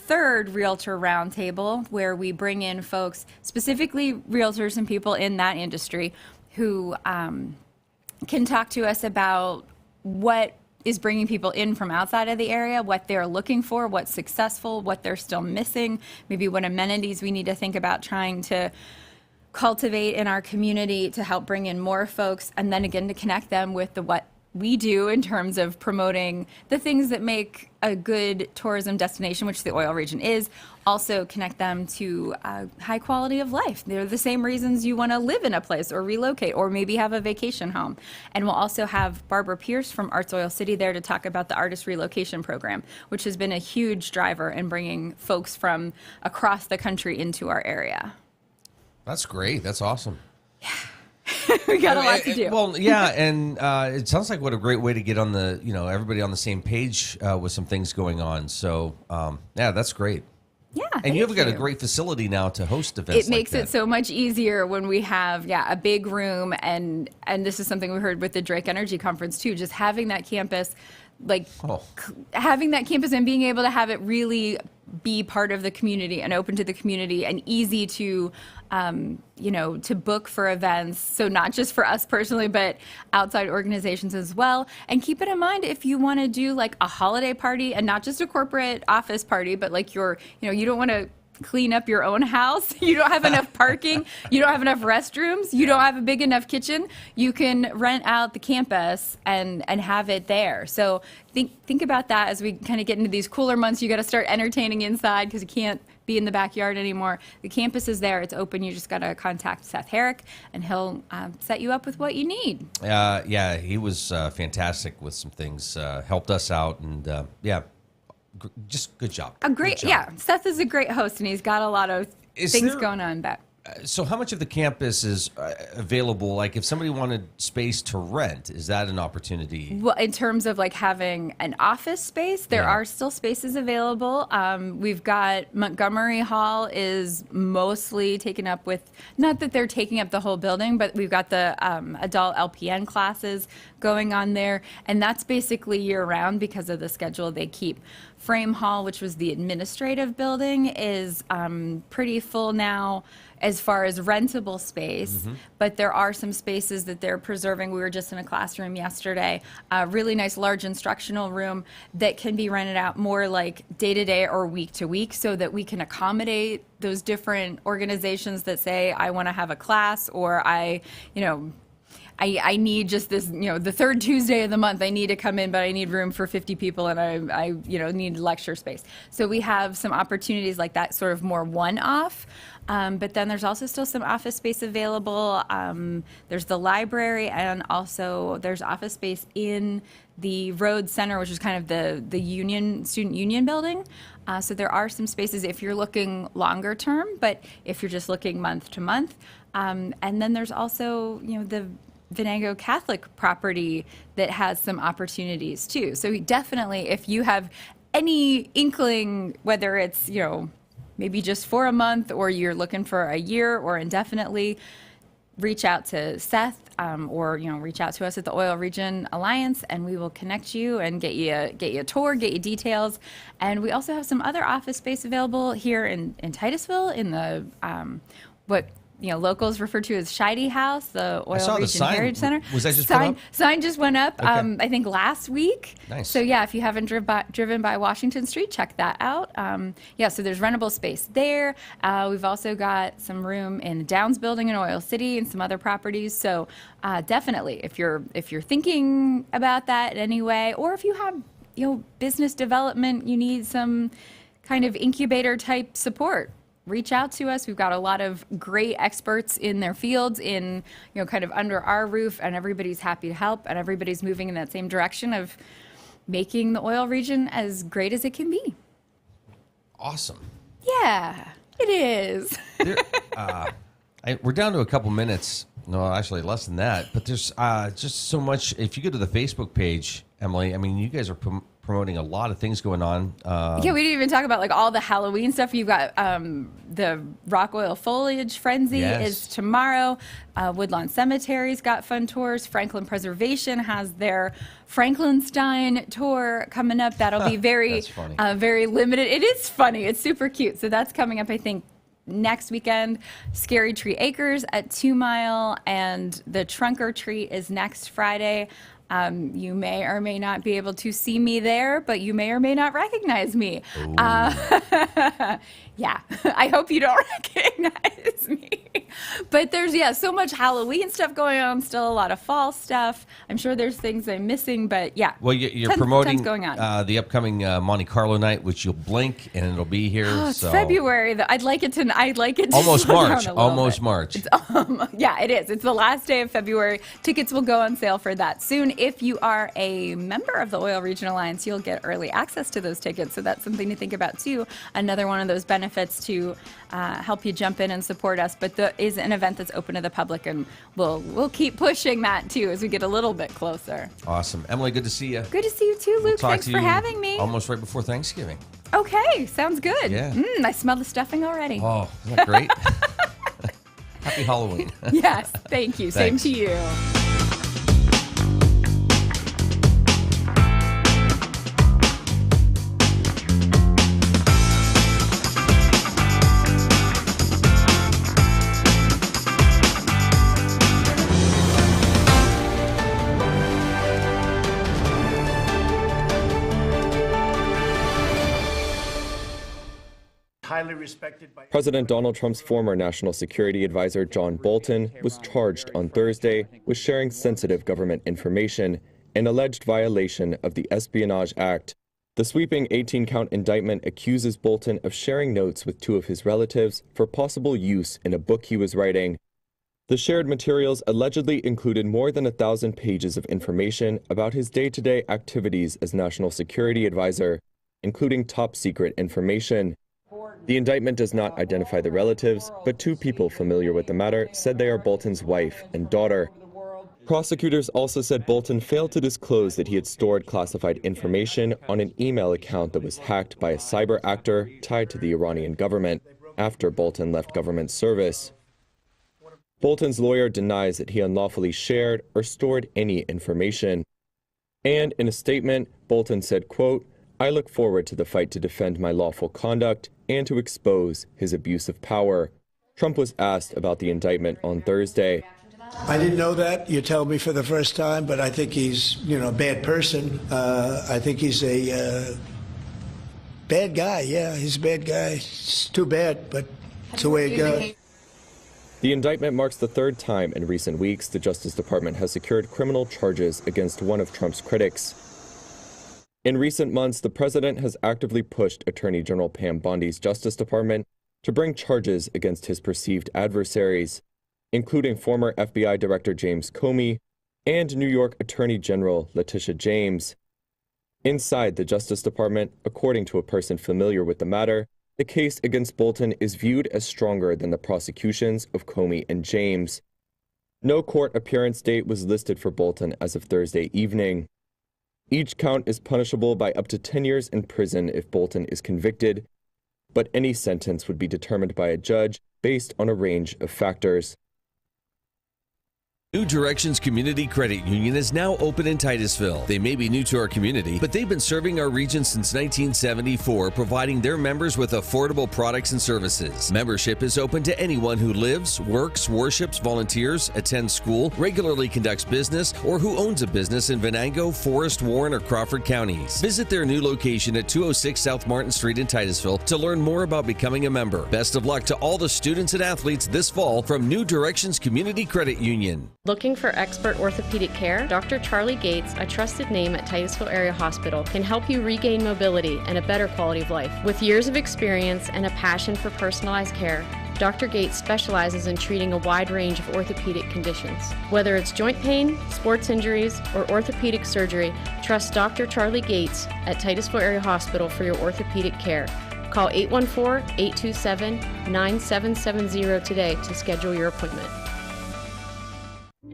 3rd realtor roundtable, where we bring in folks, specifically realtors and people in that industry, who can talk to us about what is bringing people in from outside of the area, what they're looking for, what's successful, what they're still missing, maybe what amenities we need to think about trying to cultivate in our community to help bring in more folks, and then again to connect them with what we do in terms of promoting the things that make a good tourism destination, which the oil region is. Also connect them to high quality of life. They're the same reasons you want to live in a place or relocate or maybe have a vacation home. And we'll also have Barbara Pierce from Arts Oil City there to talk about the Artist Relocation Program, which has been a huge driver in bringing folks from across the country into our area. That's great. That's awesome. Yeah. We got a lot to do. Well, yeah, and it sounds like what a great way to get on the, everybody on the same page with some things going on. So, yeah, that's great. Yeah, and you've got a great facility now to host events. It makes it so much easier when we have, a big room, and this is something we heard with the Drake Energy Conference too. Just having that campus, like having that campus and being able to have it really be part of the community and open to the community and easy to, to book for events. So not just for us personally, but outside organizations as well. And keep it in mind if you want to do like a holiday party and not just a corporate office party, but like you don't want to clean up your own house. You don't have enough parking. You don't have enough restrooms. You don't have a big enough kitchen. You can rent out the campus and have it there. So think about that as we kind of get into these cooler months. You got to start entertaining inside because you can't be in the backyard anymore. The campus is there. It's open. You just got to contact Seth Herrick and he'll set you up with what you need. Yeah, he was fantastic with some things. Helped us out and just good job. Seth is a great host, and he's got a lot of things going on. So how much of the campus is available? Like if somebody wanted space to rent, is that an opportunity? Well, in terms of like having an office space, there are still spaces available. We've got Montgomery Hall is mostly taken up with, not that they're taking up the whole building, but we've got the adult LPN classes going on there. And that's basically year round because of the schedule they keep. Frame Hall, which was the administrative building, is pretty full now as far as rentable space, but there are some spaces that they're preserving. We were just in a classroom yesterday, a really nice large instructional room that can be rented out more like day-to-day or week-to-week so that we can accommodate those different organizations that say, I want to have a class, or I need just this, the third Tuesday of the month, I need to come in, but I need room for 50 people and I need lecture space. So we have some opportunities like that, sort of more one-off. But then there's also still some office space available. There's the library, and also there's office space in the Rhodes Center, which is kind of the student union building. So there are some spaces if you're looking longer term, but if you're just looking month to month. And then there's also, the Venango Catholic property that has some opportunities too. So definitely, if you have any inkling, whether it's, maybe just for a month or you're looking for a year or indefinitely, reach out to Seth or reach out to us at the Oil Region Alliance, and we will connect you and get you a tour, get you details. And we also have some other office space available here in Titusville in the what locals refer to as Scheide House, the Oil Region Heritage Center. Was that just put up? Sign just went up, I think last week. Nice. So yeah, if you haven't driven by Washington Street, check that out. So there's rentable space there. We've also got some room in the Downs Building in Oil City and some other properties. So definitely, if you're thinking about that in any way, or if you have business development, you need some kind of incubator type support, reach out to us. We've got a lot of great experts in their fields in, kind of under our roof, and everybody's happy to help, and everybody's moving in that same direction of making the oil region as great as it can be. Awesome. Yeah, it is. We're down to a couple minutes. No, actually less than that. But there's just so much. If you go to the Facebook page, Emily, I mean, you guys are promoting a lot of things going on. We didn't even talk about like all the Halloween stuff. You've got the Rock Oil Foliage Frenzy is tomorrow. Woodlawn Cemetery's got fun tours. Franklin Preservation has their Franklinstein tour coming up. That'll be very very limited. It is funny. It's super cute. So that's coming up, I think, next weekend. Scary Tree Acres at 2 Mile, and the Trunk or Treat is next Friday. You may or may not be able to see me there, but you may or may not recognize me. Yeah, I hope you don't recognize me. But there's, so much Halloween stuff going on, still a lot of fall stuff. I'm sure there's things I'm missing, but yeah. Well, you're promoting going on. The upcoming Monte Carlo night, which you'll blink, and it'll be here. It's February. I'd like it to almost March. Almost March. It's, yeah, it is. It's the last day of February. Tickets will go on sale for that soon. If you are a member of the Oil Region Alliance, you'll get early access to those tickets. So that's something to think about too. Another one of those benefits to help you jump in and support us. But there is an event that's open to the public, and we'll keep pushing that too as we get a little bit closer. Awesome. Emily, good to see you. Good to see you too, Luke. Thanks for having me. Almost right before Thanksgiving. Okay, sounds good. Yeah. I smell the stuffing already. Oh, isn't that great? Happy Halloween. Yes, thank you. Same to you. highly respected by President Donald Trump's former national security advisor John Bolton was charged on Thursday with sharing sensitive government information, an alleged violation of the Espionage Act. The sweeping 18-count indictment accuses Bolton of sharing notes with two of his relatives for possible use in a book he was writing. The shared materials allegedly included more than 1,000 pages of information about his day-to-day activities as national security advisor, including top-secret information. The indictment does not identify the relatives, but two people familiar with the matter said they are Bolton's wife and daughter. Prosecutors also said Bolton failed to disclose that he had stored classified information on an email account that was hacked by a cyber actor tied to the Iranian government after Bolton left government service. Bolton's lawyer denies that he unlawfully shared or stored any information. And in a statement, Bolton said, quote, "I look forward to the fight to defend my lawful conduct and to expose his abuse of power." Trump was asked about the indictment on Thursday. I didn't know that. You tell me for the first time, but I think he's, a bad person. I think he's a bad guy. Yeah, he's a bad guy. It's too bad, but it's the way it goes. The indictment marks the third time in recent weeks the Justice Department has secured criminal charges against one of Trump's critics. In recent months, the president has actively pushed Attorney General Pam Bondi's Justice Department to bring charges against his perceived adversaries, including former FBI Director James Comey and New York Attorney General Letitia James. Inside the Justice Department, according to a person familiar with the matter, the case against Bolton is viewed as stronger than the prosecutions of Comey and James. No court appearance date was listed for Bolton as of Thursday evening. Each count is punishable by up to 10 years in prison if Bolton is convicted, but any sentence would be determined by a judge based on a range of factors. New Directions Community Credit Union is now open in Titusville. They may be new to our community, but they've been serving our region since 1974, providing their members with affordable products and services. Membership is open to anyone who lives, works, worships, volunteers, attends school, regularly conducts business, or who owns a business in Venango, Forest, Warren, or Crawford counties. Visit their new location at 206 South Martin Street in Titusville to learn more about becoming a member. Best of luck to all the students and athletes this fall from New Directions Community Credit Union. Looking for expert orthopedic care? Dr. Charlie Gates, a trusted name at Titusville Area Hospital, can help you regain mobility and a better quality of life. With years of experience and a passion for personalized care, Dr. Gates specializes in treating a wide range of orthopedic conditions. Whether it's joint pain, sports injuries, or orthopedic surgery, trust Dr. Charlie Gates at Titusville Area Hospital for your orthopedic care. Call 814-827-9770 today to schedule your appointment.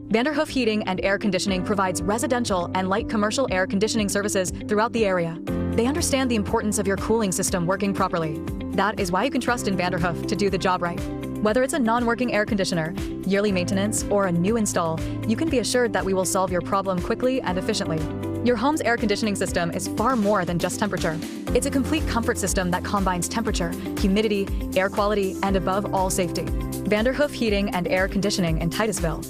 Vanderhoof Heating and Air Conditioning provides residential and light commercial air conditioning services throughout the area. They understand the importance of your cooling system working properly. That is why you can trust in Vanderhoof to do the job right. Whether it's a non-working air conditioner, yearly maintenance, or a new install, you can be assured that we will solve your problem quickly and efficiently. Your home's air conditioning system is far more than just temperature. It's a complete comfort system that combines temperature, humidity, air quality, and above all, safety. Vanderhoof Heating and Air Conditioning in Titusville.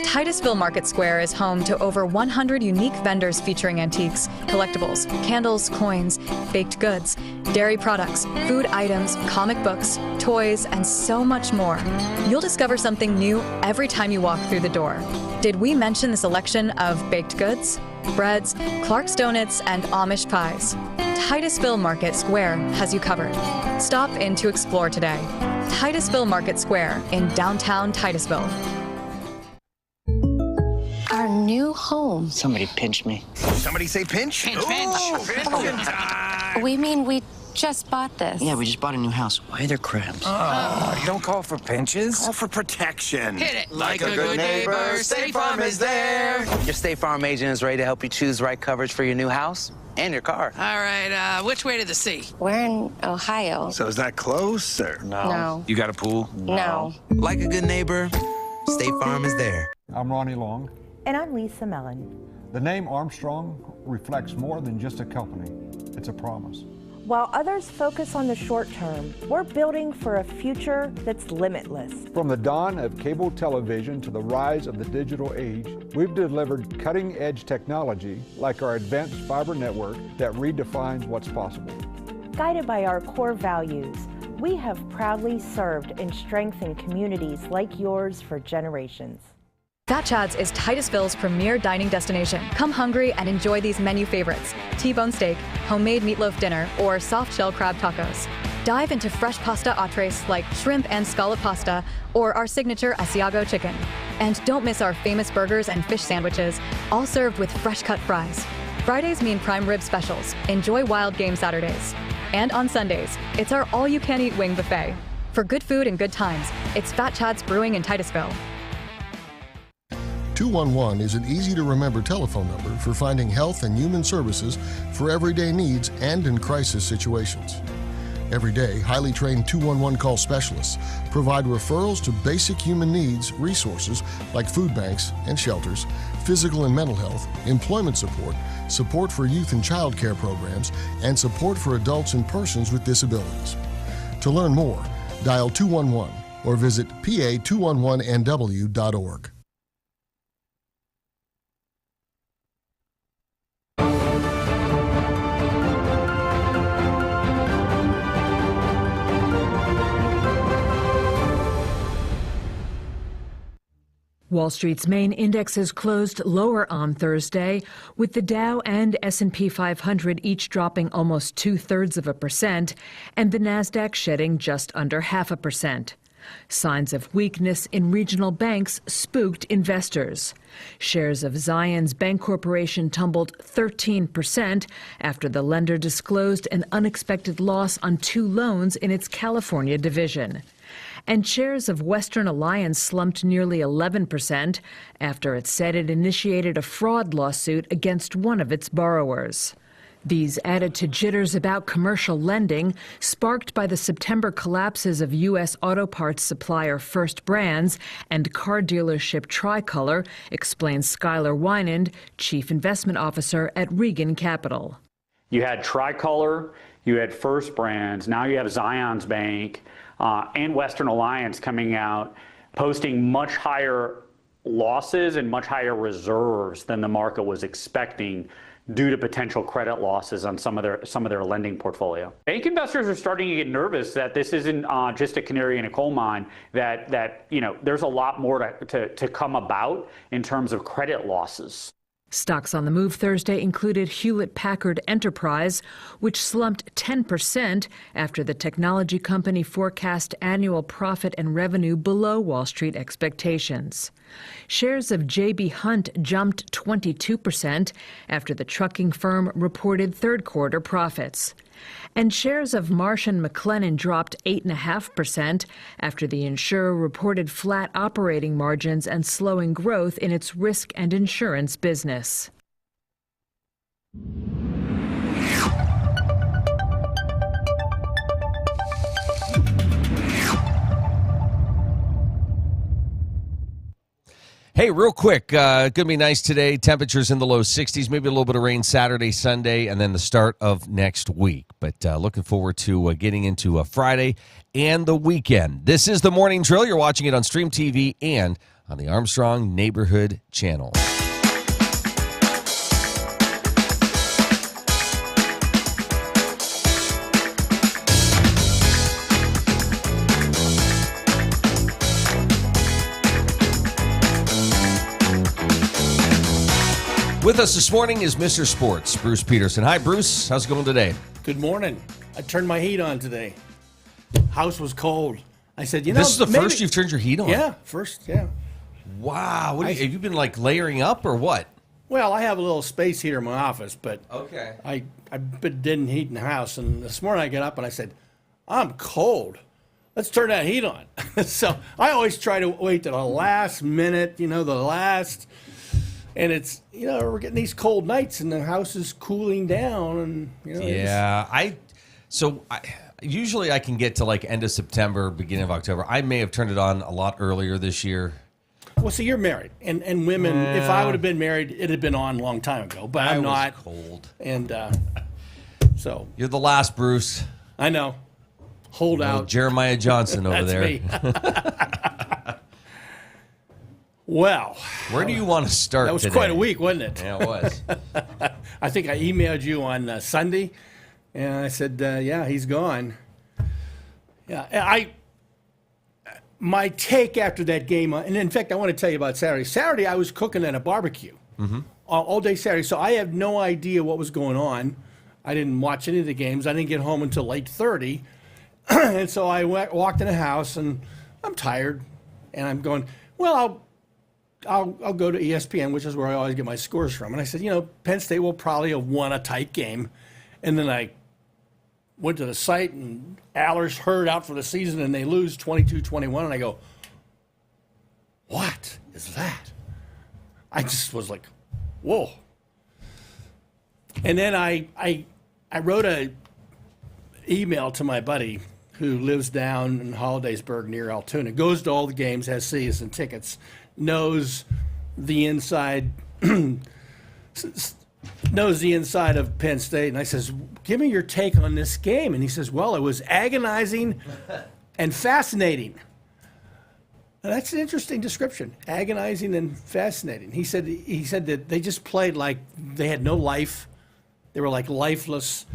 Titusville Market Square is home to over 100 unique vendors featuring antiques, collectibles, candles, coins, baked goods, dairy products, food items, comic books, toys, and so much more. You'll discover something new every time you walk through the door. Did we mention the selection of baked goods, breads, Clark's Donuts, and Amish pies? Titusville Market Square has you covered. Stop in to explore today. Titusville Market Square in downtown Titusville. Our new home. Somebody pinch me. Somebody say pinch? Pinch, pinch. We mean we just bought this. Yeah, we just bought a new house. Why are there crabs? Oh, don't call for pinches. Call for protection. Hit it. Like a good neighbor, State Farm is there. Your State Farm agent is ready to help you choose the right coverage for your new house and your car. All right, which way to the sea? We're in Ohio. So is that close or? No. You got a pool? No. Like a good neighbor, State Farm is there. I'm Ronnie Long. And I'm Lisa Mellon. The name Armstrong reflects more than just a company. It's a promise. While others focus on the short term, we're building for a future that's limitless. From the dawn of cable television to the rise of the digital age, we've delivered cutting-edge technology like our advanced fiber network that redefines what's possible. Guided by our core values, we have proudly served and strengthened communities like yours for generations. Fat Chad's is Titusville's premier dining destination. Come hungry and enjoy these menu favorites: T-bone steak, homemade meatloaf dinner, or soft shell crab tacos. Dive into fresh pasta entrees like shrimp and scallop pasta or our signature Asiago chicken. And don't miss our famous burgers and fish sandwiches, all served with fresh cut fries. Fridays mean prime rib specials. Enjoy Wild Game Saturdays. And on Sundays, it's our all-you-can-eat wing buffet. For good food and good times, it's Fat Chad's Brewing in Titusville. 211 is an easy-to-remember telephone number for finding health and human services for everyday needs and in crisis situations. Every day, highly trained 211 call specialists provide referrals to basic human needs resources like food banks and shelters, physical and mental health, employment support, support for youth and child care programs, and support for adults and persons with disabilities. To learn more, dial 211 or visit pa211nw.org. Wall Street's main indexes closed lower on Thursday, with the Dow and S&P 500 each dropping almost 0.2% and the Nasdaq shedding just under 0.5%. Signs of weakness in regional banks spooked investors. Shares of Zions Bank Corporation tumbled 13% after the lender disclosed an unexpected loss on 2 loans in its California division. And shares of Western Alliance slumped nearly 11% after it said it initiated a fraud lawsuit against one of its borrowers. These added to jitters about commercial lending, sparked by the September collapses of U.S. auto parts supplier First Brands and car dealership Tricolor, explains Skylar Wynand, Chief Investment Officer at Regan Capital. You had Tricolor, you had First Brands, now you have Zions Bank, and Western Alliance coming out, posting much higher losses and much higher reserves than the market was expecting due to potential credit losses on some of their lending portfolio. Bank investors are starting to get nervous that this isn't just a canary in a coal mine, that there's a lot more to come about in terms of credit losses. Stocks on the move Thursday included Hewlett-Packard Enterprise, which slumped 10% after the technology company forecast annual profit and revenue below Wall Street expectations. Shares of J.B. Hunt jumped 22% after the trucking firm reported third-quarter profits. And shares of Marsh & McLennan dropped 8.5% after the insurer reported flat operating margins and slowing growth in its risk and insurance business. Hey, real quick, going to be nice today. Temperatures in the low 60s, maybe a little bit of rain Saturday, Sunday, and then the start of next week. But looking forward to getting into Friday and the weekend. This is the Morning Drill. You're watching it on Stream TV and on the Armstrong Neighborhood Channel. With us this morning is Mr. Sports, Bruce Peterson. Hi, Bruce. How's it going today? Good morning. I turned my heat on today. House was cold. I said, this is the first you've turned your heat on? Yeah, first, yeah. Wow. Have you been, layering up or what? Well, I have a little space heater in my office, but okay. I've been didn't heat in the house. And this morning I got up and I said, I'm cold. Let's turn that heat on. So I always try to wait to the last minute, the last... And it's, we're getting these cold nights and the house is cooling down. And Yeah, usually I can get to end of September, beginning of October. I may have turned it on a lot earlier this year. Well, see, you're married. And women, if I would have been married, it had been on a long time ago. But I'm not. Was cold. And so. You're the last, Bruce. I know. Hold out. Jeremiah Johnson over there. Me. Well, where do you want to start? That was today? Quite a week, wasn't it? Yeah, it was. I think I emailed you on Sunday, And I said, yeah, he's gone. Yeah, my take after that game, and in fact, I want to tell you about Saturday. Saturday, I was cooking at a barbecue all day Saturday, so I have no idea what was going on. I didn't watch any of the games. I didn't get home until 8:30, and so I walked in the house, and I'm tired, and I'm going, well, I'll go to ESPN, which is where I always get my scores from. And I said, Penn State will probably have won a tight game, and then I went to the site, and Aller's hurt out for the season, and they lose 22-21. And I go, what is that? I just was like, whoa. And then I wrote a email to my buddy who lives down in Hollidaysburg near Altoona, goes to all the games, has season tickets, knows the inside of Penn State. And I says, give me your take on this game. And he says, well, it was agonizing and fascinating. And that's an interesting description, agonizing and fascinating. He said that they just played like they had no life. They were like lifeless.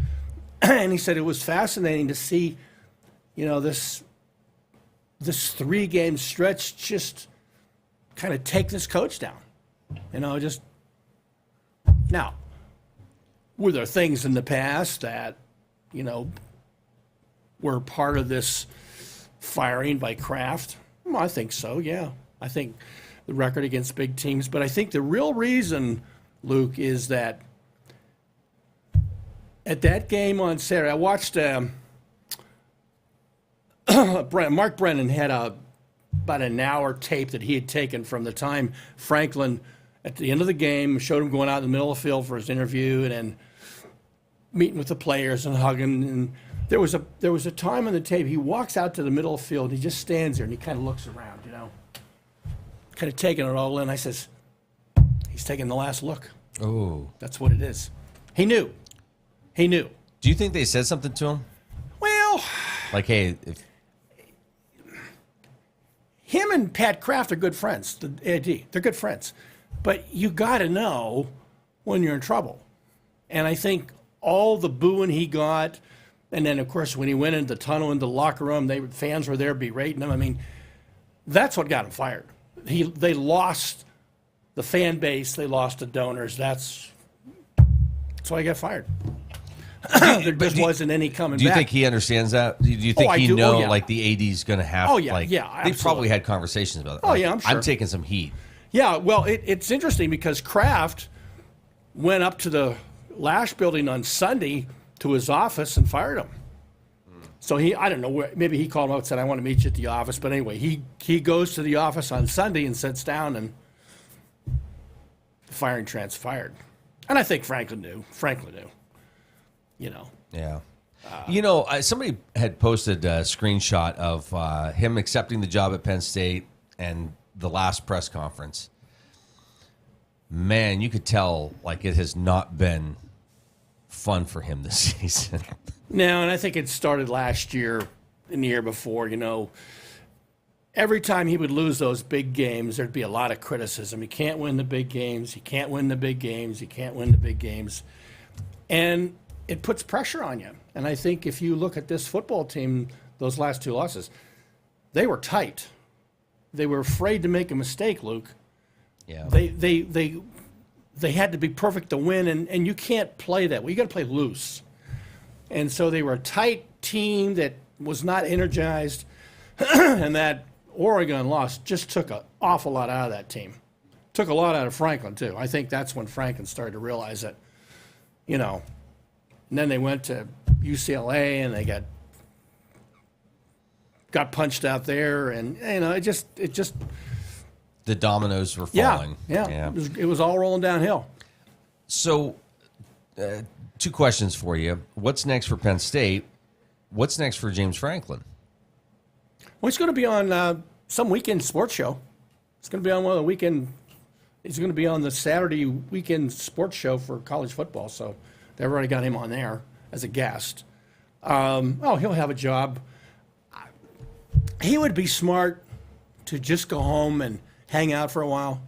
And he said it was fascinating to see, this 3-game stretch just kind of take this coach down. Now, were there things in the past that, were part of this firing by Kraft? Well, I think so, yeah. I think the record against big teams. But I think the real reason, Luke, is that at that game on Saturday, I watched Mark Brennan had about an hour tape that he had taken from the time Franklin, at the end of the game, showed him going out in the middle of the field for his interview and then meeting with the players and hugging. And there was a time on the tape, he walks out to the middle of the field, and he just stands there and he kind of looks around, kind of taking it all in. I says, he's taking the last look. Oh. That's what it is. He knew. He knew. Do you think they said something to him? Well, like, hey, him and Pat Kraft are good friends, the AD. They're good friends. But you got to know when you're in trouble. And I think all the booing he got, and then, of course, when he went into the tunnel, into the locker room, fans were there berating him. I mean, that's what got him fired. They lost the fan base. They lost the donors. That's why he got fired. There just wasn't any coming back. Do you think he understands that? Do you think he knows, like, the AD's going to have? Oh, yeah, like, yeah, They absolutely. probably had conversations about it. Oh, yeah, I'm sure. I'm taking some heat. Yeah, well, it's interesting because Kraft went up to the Lash building on Sunday to his office and fired him. So I don't know, maybe he called him up and said, I want to meet you at the office. But anyway, he goes to the office on Sunday and sits down, and the firing transpired. And I think Franklin knew. Yeah. Somebody had posted a screenshot of him accepting the job at Penn State and the last press conference. Man, you could tell like it has not been fun for him this season. No, and I think it started last year and the year before. Every time he would lose those big games, there'd be a lot of criticism. He can't win the big games. He can't win the big games. He can't win the big games. And it puts pressure on you. And I think if you look at this football team, those last 2 losses, they were tight. They were afraid to make a mistake, Luke. Yeah. They had to be perfect to win, and you can't play that way. You got to play loose. And so they were a tight team that was not energized, and that Oregon loss just took an awful lot out of that team. Took a lot out of Franklin, too. I think that's when Franklin started to realize that, and then they went to UCLA, and they got punched out there, and, it just the dominoes were falling. Yeah. It was all rolling downhill. So, 2 questions for you. What's next for Penn State? What's next for James Franklin? Well, he's going to be on some weekend sports show. It's going to be on one of the weekend. He's going to be on the Saturday weekend sports show for college football. So they've already got him on there as a guest. He'll have a job. He would be smart to just go home and hang out for a while.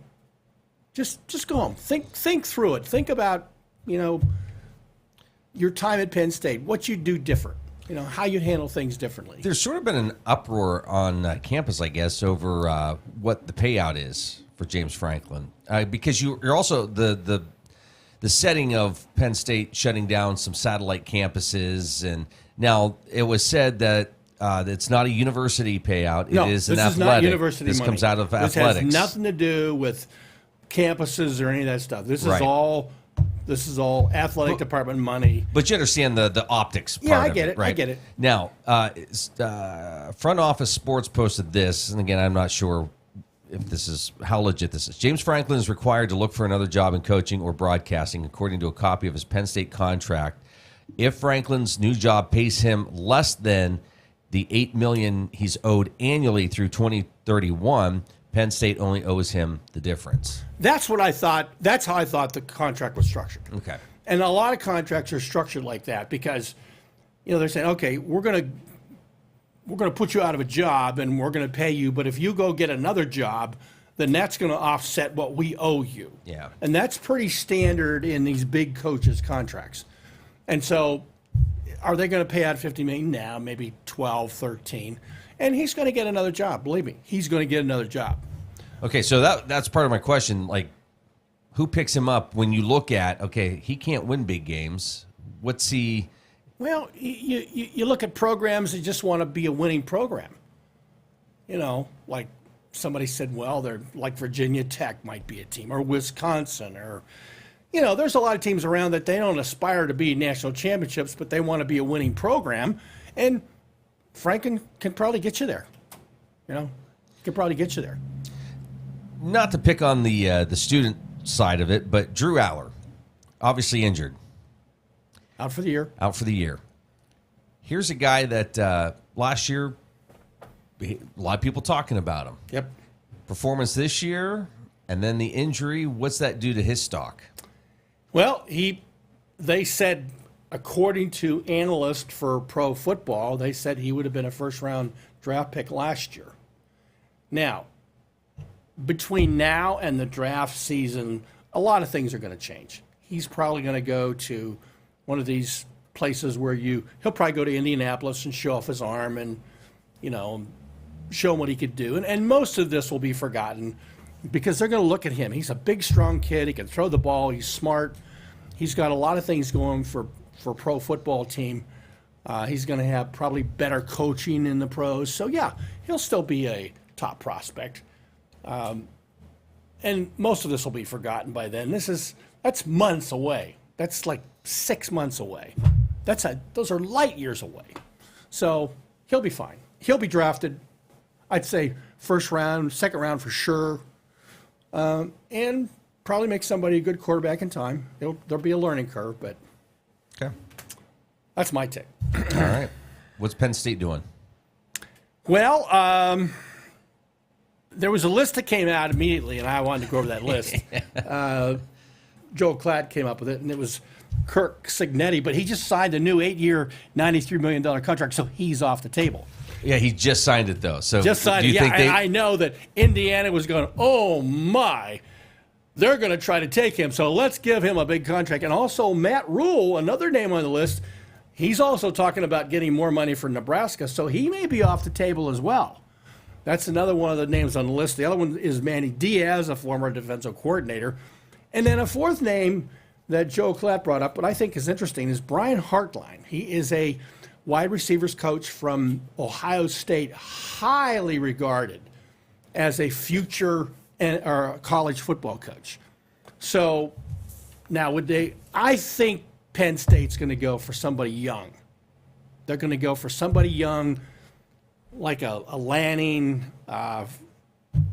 Just go home. Think through it. Think about, your time at Penn State, what you do different, how you handle things differently. There's sort of been an uproar on campus, I guess, over what the payout is for James Franklin, because you're also the setting of Penn State shutting down some satellite campuses, and now it was said that it's not a university payout. It is an athletic. This is not university this money. Comes out of this athletics. This has nothing to do with campuses or any of that stuff. This is all athletic department money. But you understand the optics part Yeah, I of get it. right? I get it. Now, Front Office Sports posted this, and again, I'm not sure if this is how legit this is. James Franklin is required to look for another job in coaching or broadcasting, according to a copy of his Penn State contract. If Franklin's new job pays him less than the $8 million he's owed annually through 2031, Penn State only owes him the difference. That's what I thought. That's how I thought the contract was structured. Okay. And a lot of contracts are structured like that because, they're saying, okay, we're going to put you out of a job and we're going to pay you, but if you go get another job, then that's going to offset what we owe you. Yeah. And that's pretty standard in these big coaches' contracts. And so are they going to pay out $50 million? Now, maybe 12, 13. And he's going to get another job. Believe me, he's going to get another job. Okay, so that's part of my question. Like, who picks him up when you look at, okay, he can't win big games. What's he... Well, you look at programs that just want to be a winning program. Like somebody said, well, they're like Virginia Tech might be a team, or Wisconsin, or, there's a lot of teams around that they don't aspire to be national championships, but they want to be a winning program. And Franklin can probably get you there. Can probably get you there. Not to pick on the student side of it, but Drew Aller, obviously injured. Out for the year. Out for the year. Here's a guy that last year, a lot of people talking about him. Yep. Performance this year, and then the injury. What's that do to his stock? Well, they said, according to analysts for Pro Football, they said he would have been a first-round draft pick last year. Now, between now and the draft season, a lot of things are going to change. He's probably going to go to one of these places where he'll probably go to Indianapolis and show off his arm and, show him what he could do. And most of this will be forgotten because they're going to look at him. He's a big, strong kid. He can throw the ball. He's smart. He's got a lot of things going for pro football team. He's going to have probably better coaching in the pros. So, yeah, he'll still be a top prospect. And most of this will be forgotten by then. That's months away. That's like 6 months away. Those are light years away. So he'll be fine. He'll be drafted, I'd say, first round, second round for sure, and probably make somebody a good quarterback in time. There'll be a learning curve, but okay, that's my take. All right. What's Penn State doing? Well, there was a list that came out immediately, and I wanted to go over that list. Joe Klatt came up with it, and it was Kirk Signetti, but he just signed a new 8-year, $93 million contract, so he's off the table. Yeah, he just signed it, though. So just signed it. Yeah, I know that Indiana was going, oh, my, they're going to try to take him, so let's give him a big contract. And also Matt Rule, another name on the list, he's also talking about getting more money for Nebraska, so he may be off the table as well. That's another one of the names on the list. The other one is Manny Diaz, a former defensive coordinator. And then a fourth name that Joe Klatt brought up, but I think is interesting, is Brian Hartline. He is a wide receivers coach from Ohio State, highly regarded as a future or college football coach. So now I think Penn State's going to go for somebody young. They're going to go for somebody young, like a Lanning,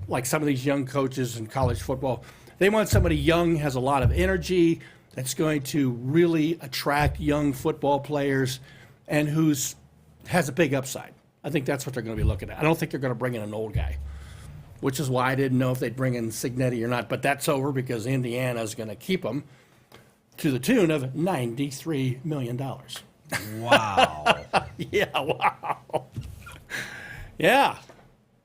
like some of these young coaches in college football. They want somebody young, has a lot of energy, that's going to really attract young football players, and has a big upside. I think that's what they're going to be looking at. I don't think they're going to bring in an old guy, which is why I didn't know if they'd bring in Signetti or not. But that's over because Indiana's going to keep him to the tune of $93 million. Wow. Yeah, wow. Yeah.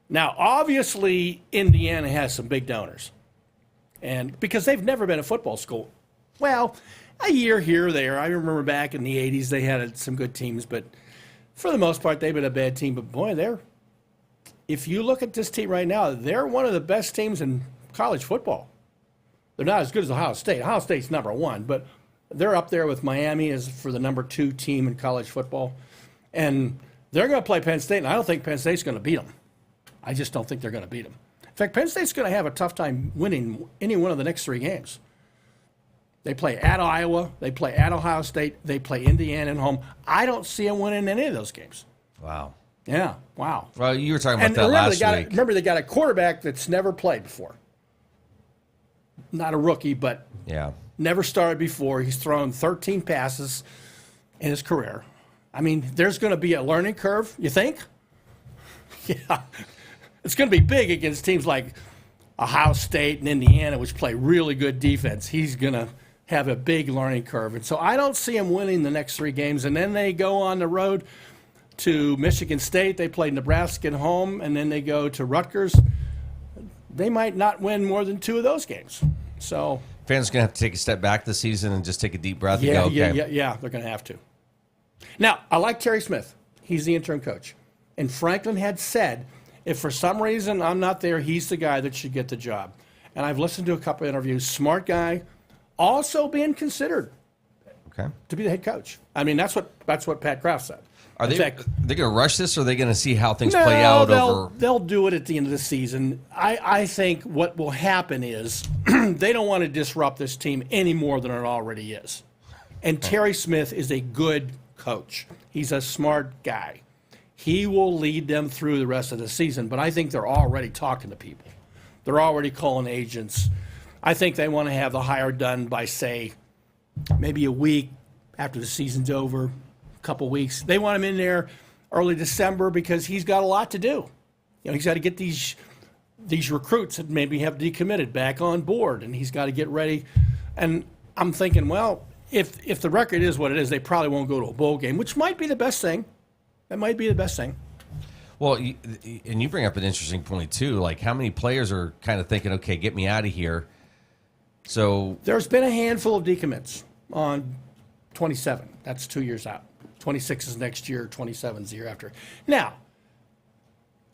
Now, obviously, Indiana has some big donors. And because they've never been a football school Well, a year here or there. I remember back in the 80s they had some good teams, but for the most part they've been a bad team. But boy, if you look at this team right now, they're one of the best teams in college football. They're not as good as Ohio State. Ohio State's number one, but they're up there with Miami as for the number 2 team in college football. And they're going to play Penn State, and I don't think Penn State's going to beat them. I just don't think they're going to beat them. In fact, Penn State's going to have a tough time winning any one of the next 3 games. They play at Iowa, they play at Ohio State, they play Indiana at home. I don't see them winning any of those games. Wow. Yeah, wow. Well, you were talking about that last week. Remember, they got a quarterback that's never played before. Not a rookie, but never started before. He's thrown 13 passes in his career. I mean, there's going to be a learning curve, you think? Yeah. It's going to be big against teams like Ohio State and Indiana, which play really good defense. He's going to have a big learning curve. And so I don't see him winning the next 3 games. And then they go on the road to Michigan State. They play Nebraska at home, and then they go to Rutgers. They might not win more than 2 of those games. So fans are going to have to take a step back this season and just take a deep breath and go, okay. Yeah, they're going to have to. Now, I like Terry Smith. He's the interim coach. And Franklin had said, if for some reason I'm not there, he's the guy that should get the job. And I've listened to a couple of interviews. Smart guy, also being considered to be the head coach. I mean, that's what Pat Kraft said. Are they going to rush this, or are they going to see how things play out over? They'll do it at the end of the season. I think what will happen is they don't want to disrupt this team any more than it already is. And Terry Smith is a good coach. He's a smart guy. He will lead them through the rest of the season, but I think they're already talking to people. They're already calling agents. I think they want to have the hire done by, say, maybe a week after the season's over, a couple weeks. They want him in there early December because he's got a lot to do. You know, he's got to get these recruits that maybe have decommitted back on board, and he's got to get ready. And I'm thinking, well, if the record is what it is, they probably won't go to a bowl game, which might be the best thing. That might be the best thing. Well, and you bring up an interesting point, too. Like, how many players are kind of thinking, okay, get me out of here? So there's been a handful of decommits on 27. That's 2 years out. 26 is next year. 27 is the year after. Now,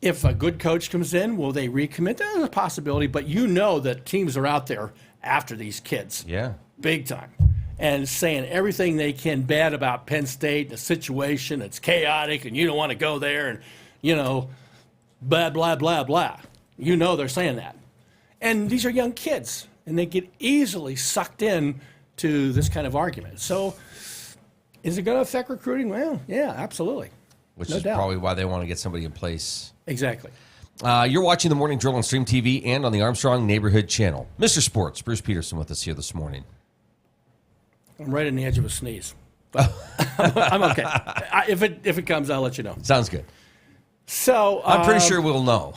if a good coach comes in, will they recommit? There's a possibility, but you know that teams are out there after these kids. Yeah. Big time. And saying everything they can bad about Penn State, the situation, it's chaotic, and you don't want to go there, and, you know, blah, blah, blah, blah. You know they're saying that. And these are young kids, and they get easily sucked in to this kind of argument. So is it going to affect recruiting? Well, yeah, absolutely. Which no is doubt. probably why they want to get somebody in place. Exactly. You're watching the Morning Drill on Stream TV and on the Armstrong Neighborhood Channel. Mr. Sports, Bruce Peterson with us here this morning. I'm right on the edge of a sneeze. But I'm okay. If it comes, I'll let you know. Sounds good. So I'm pretty sure we'll know.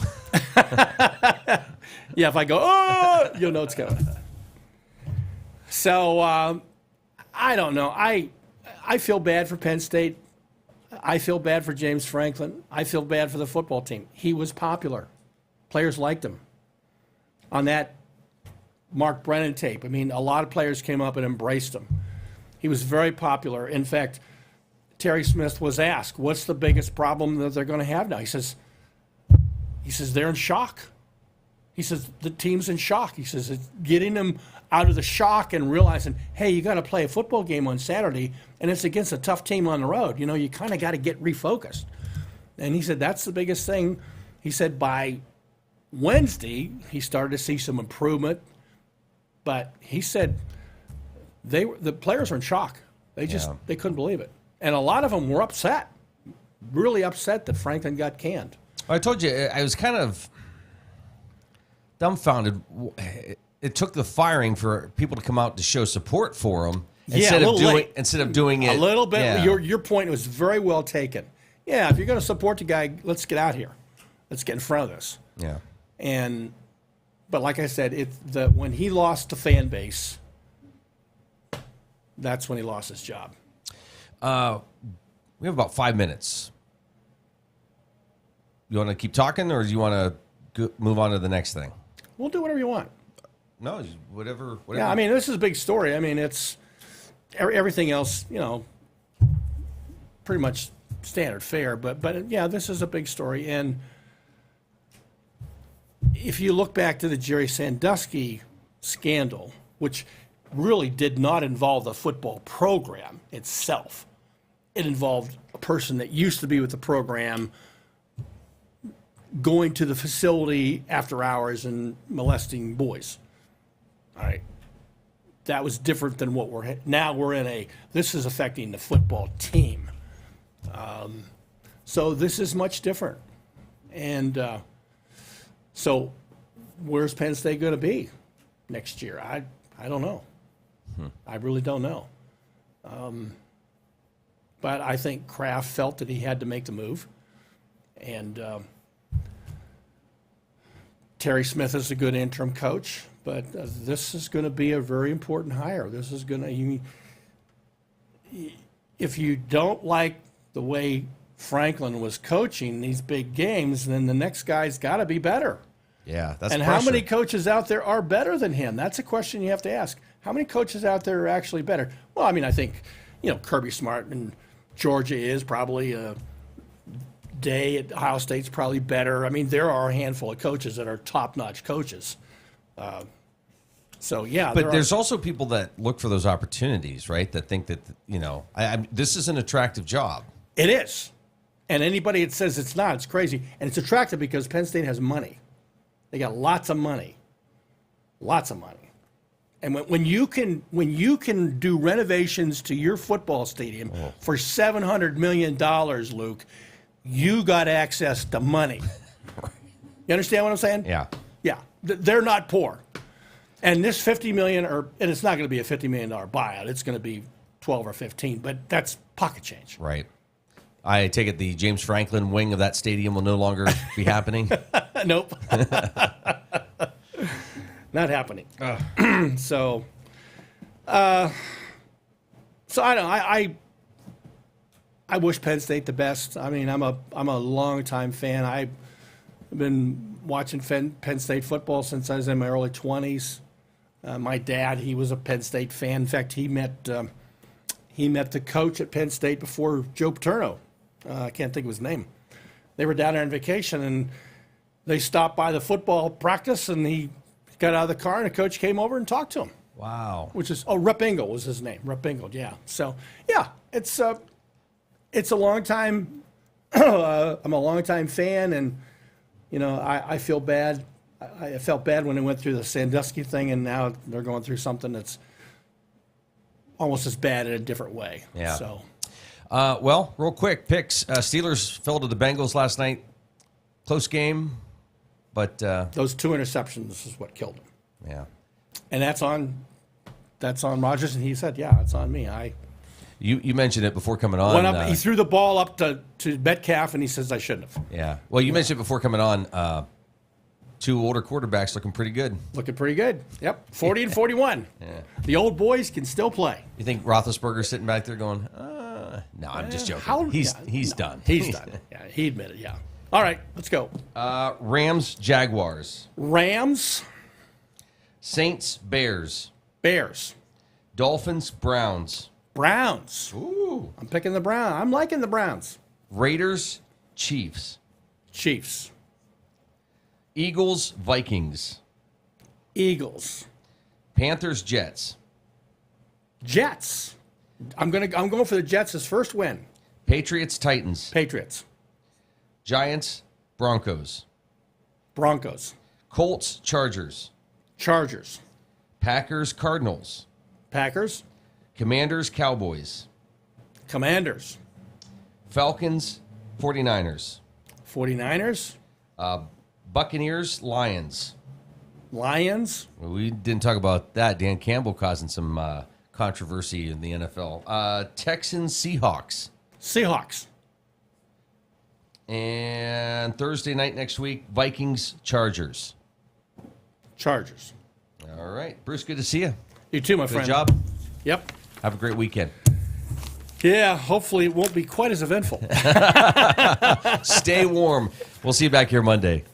Yeah, if I go, oh, you'll know it's coming. So I don't know. I feel bad for Penn State. I feel bad for James Franklin. I feel bad for the football team. He was popular. Players liked him. On that Mark Brennan tape, I mean, a lot of players came up and embraced him. He was very popular. In fact, Terry Smith was asked, what's the biggest problem that they're going to have now? He says they're in shock. He says the team's in shock. He says it's getting them out of the shock and realizing, hey, you got to play a football game on Saturday, and it's against a tough team on the road. You know, you kind of got to get refocused. And he said that's the biggest thing. He said by Wednesday he started to see some improvement, but he said the players are in shock. They couldn't believe it. And a lot of them were upset, really upset that Franklin got canned. I told you, I was kind of dumbfounded. It took the firing for people to come out to show support for him instead of doing it. A little bit. Yeah. Your point was very well taken. Yeah, if you're going to support the guy, let's get out here. Let's get in front of this. Yeah. But like I said, when he lost the fan base, that's when he lost his job. We have about 5 minutes. You want to keep talking, or do you want to move on to the next thing? We'll do whatever you want. No, whatever. Yeah, I mean, this is a big story. I mean, it's everything else, pretty much standard fare. But yeah, this is a big story. And if you look back to the Jerry Sandusky scandal, which really did not involve the football program itself, it involved a person that used to be with the program going to the facility after hours and molesting boys. All right. That was different than what we're in this is affecting the football team. So this is much different. And so where's Penn State going to be next year? I don't know. I really don't know. But I think Kraft felt that he had to make the move. And Terry Smith is a good interim coach, but this is going to be a very important hire. This is going to, if you don't like the way Franklin was coaching these big games, then the next guy's got to be better. Yeah, that's and pressure. How many coaches out there are better than him? That's a question you have to ask. How many coaches out there are actually better? Well, I mean, I think, Kirby Smart and Georgia is probably Day at Ohio State's probably better. I mean, there are a handful of coaches that are top-notch coaches. So, yeah. But there's also people that look for those opportunities, right, that think that, this is an attractive job. It is. And anybody that says it's not, it's crazy. And it's attractive because Penn State has money. They got lots of money. Lots of money. And when you can do renovations to your football stadium for $700 million, Luke, you got access to money. You understand what I'm saying? Yeah. Yeah. They're not poor. And this $50 million, and it's not going to be a $50 million buyout. It's going to be 12 or 15, but that's pocket change. Right. I take it the James Franklin wing of that stadium will no longer be happening? Nope. Not happening. So I don't know. I wish Penn State the best. I mean, I'm a longtime fan. I've been watching Penn State football since I was in my early 20s. My dad, he was a Penn State fan. In fact, he met the coach at Penn State before Joe Paterno. I can't think of his name. They were down there on vacation, and they stopped by the football practice, and he got out of the car, and the coach came over and talked to him. Wow. Rep Engel was his name. Rep Engel, yeah. So, yeah, it's a long time. I'm a long time fan, and I feel bad. I felt bad when they went through the Sandusky thing, and now they're going through something that's almost as bad in a different way. Yeah. So, well, real quick picks. Steelers fell to the Bengals last night. Close game, but those 2 interceptions is what killed him. Yeah. And that's on Rodgers, and he said, "Yeah, it's on me." You mentioned it before coming on. Went up, he threw the ball up to Metcalf, and he says, "I shouldn't have." Yeah. Well, you mentioned it before coming on. 2 older quarterbacks looking pretty good. Looking pretty good. Yep. 40 and 41. Yeah. The old boys can still play. You think Roethlisberger's sitting back there going, no, I'm just joking. He's done. He's done. Yeah, he admitted, yeah. All right, let's go. Rams, Jaguars. Rams. Saints, Bears. Bears. Dolphins, Browns. Browns. Ooh. I'm picking the Browns. I'm liking the Browns. Raiders, Chiefs. Chiefs. Eagles, Vikings. Eagles. Panthers, Jets. Jets. I'm going for the Jets' first win. Patriots, Titans. Patriots. Giants, Broncos. Broncos. Colts, Chargers. Chargers. Packers, Cardinals. Packers. Commanders, Cowboys. Commanders. Falcons, 49ers. 49ers. Buccaneers, Lions. Lions. We didn't talk about that. Dan Campbell causing some controversy in the NFL. Texans, Seahawks. Seahawks. And Thursday night next week, Vikings, Chargers. Chargers. All right. Bruce, good to see you. You too, my friend. Good job. Yep. Have a great weekend. Yeah, hopefully it won't be quite as eventful. Stay warm. We'll see you back here Monday.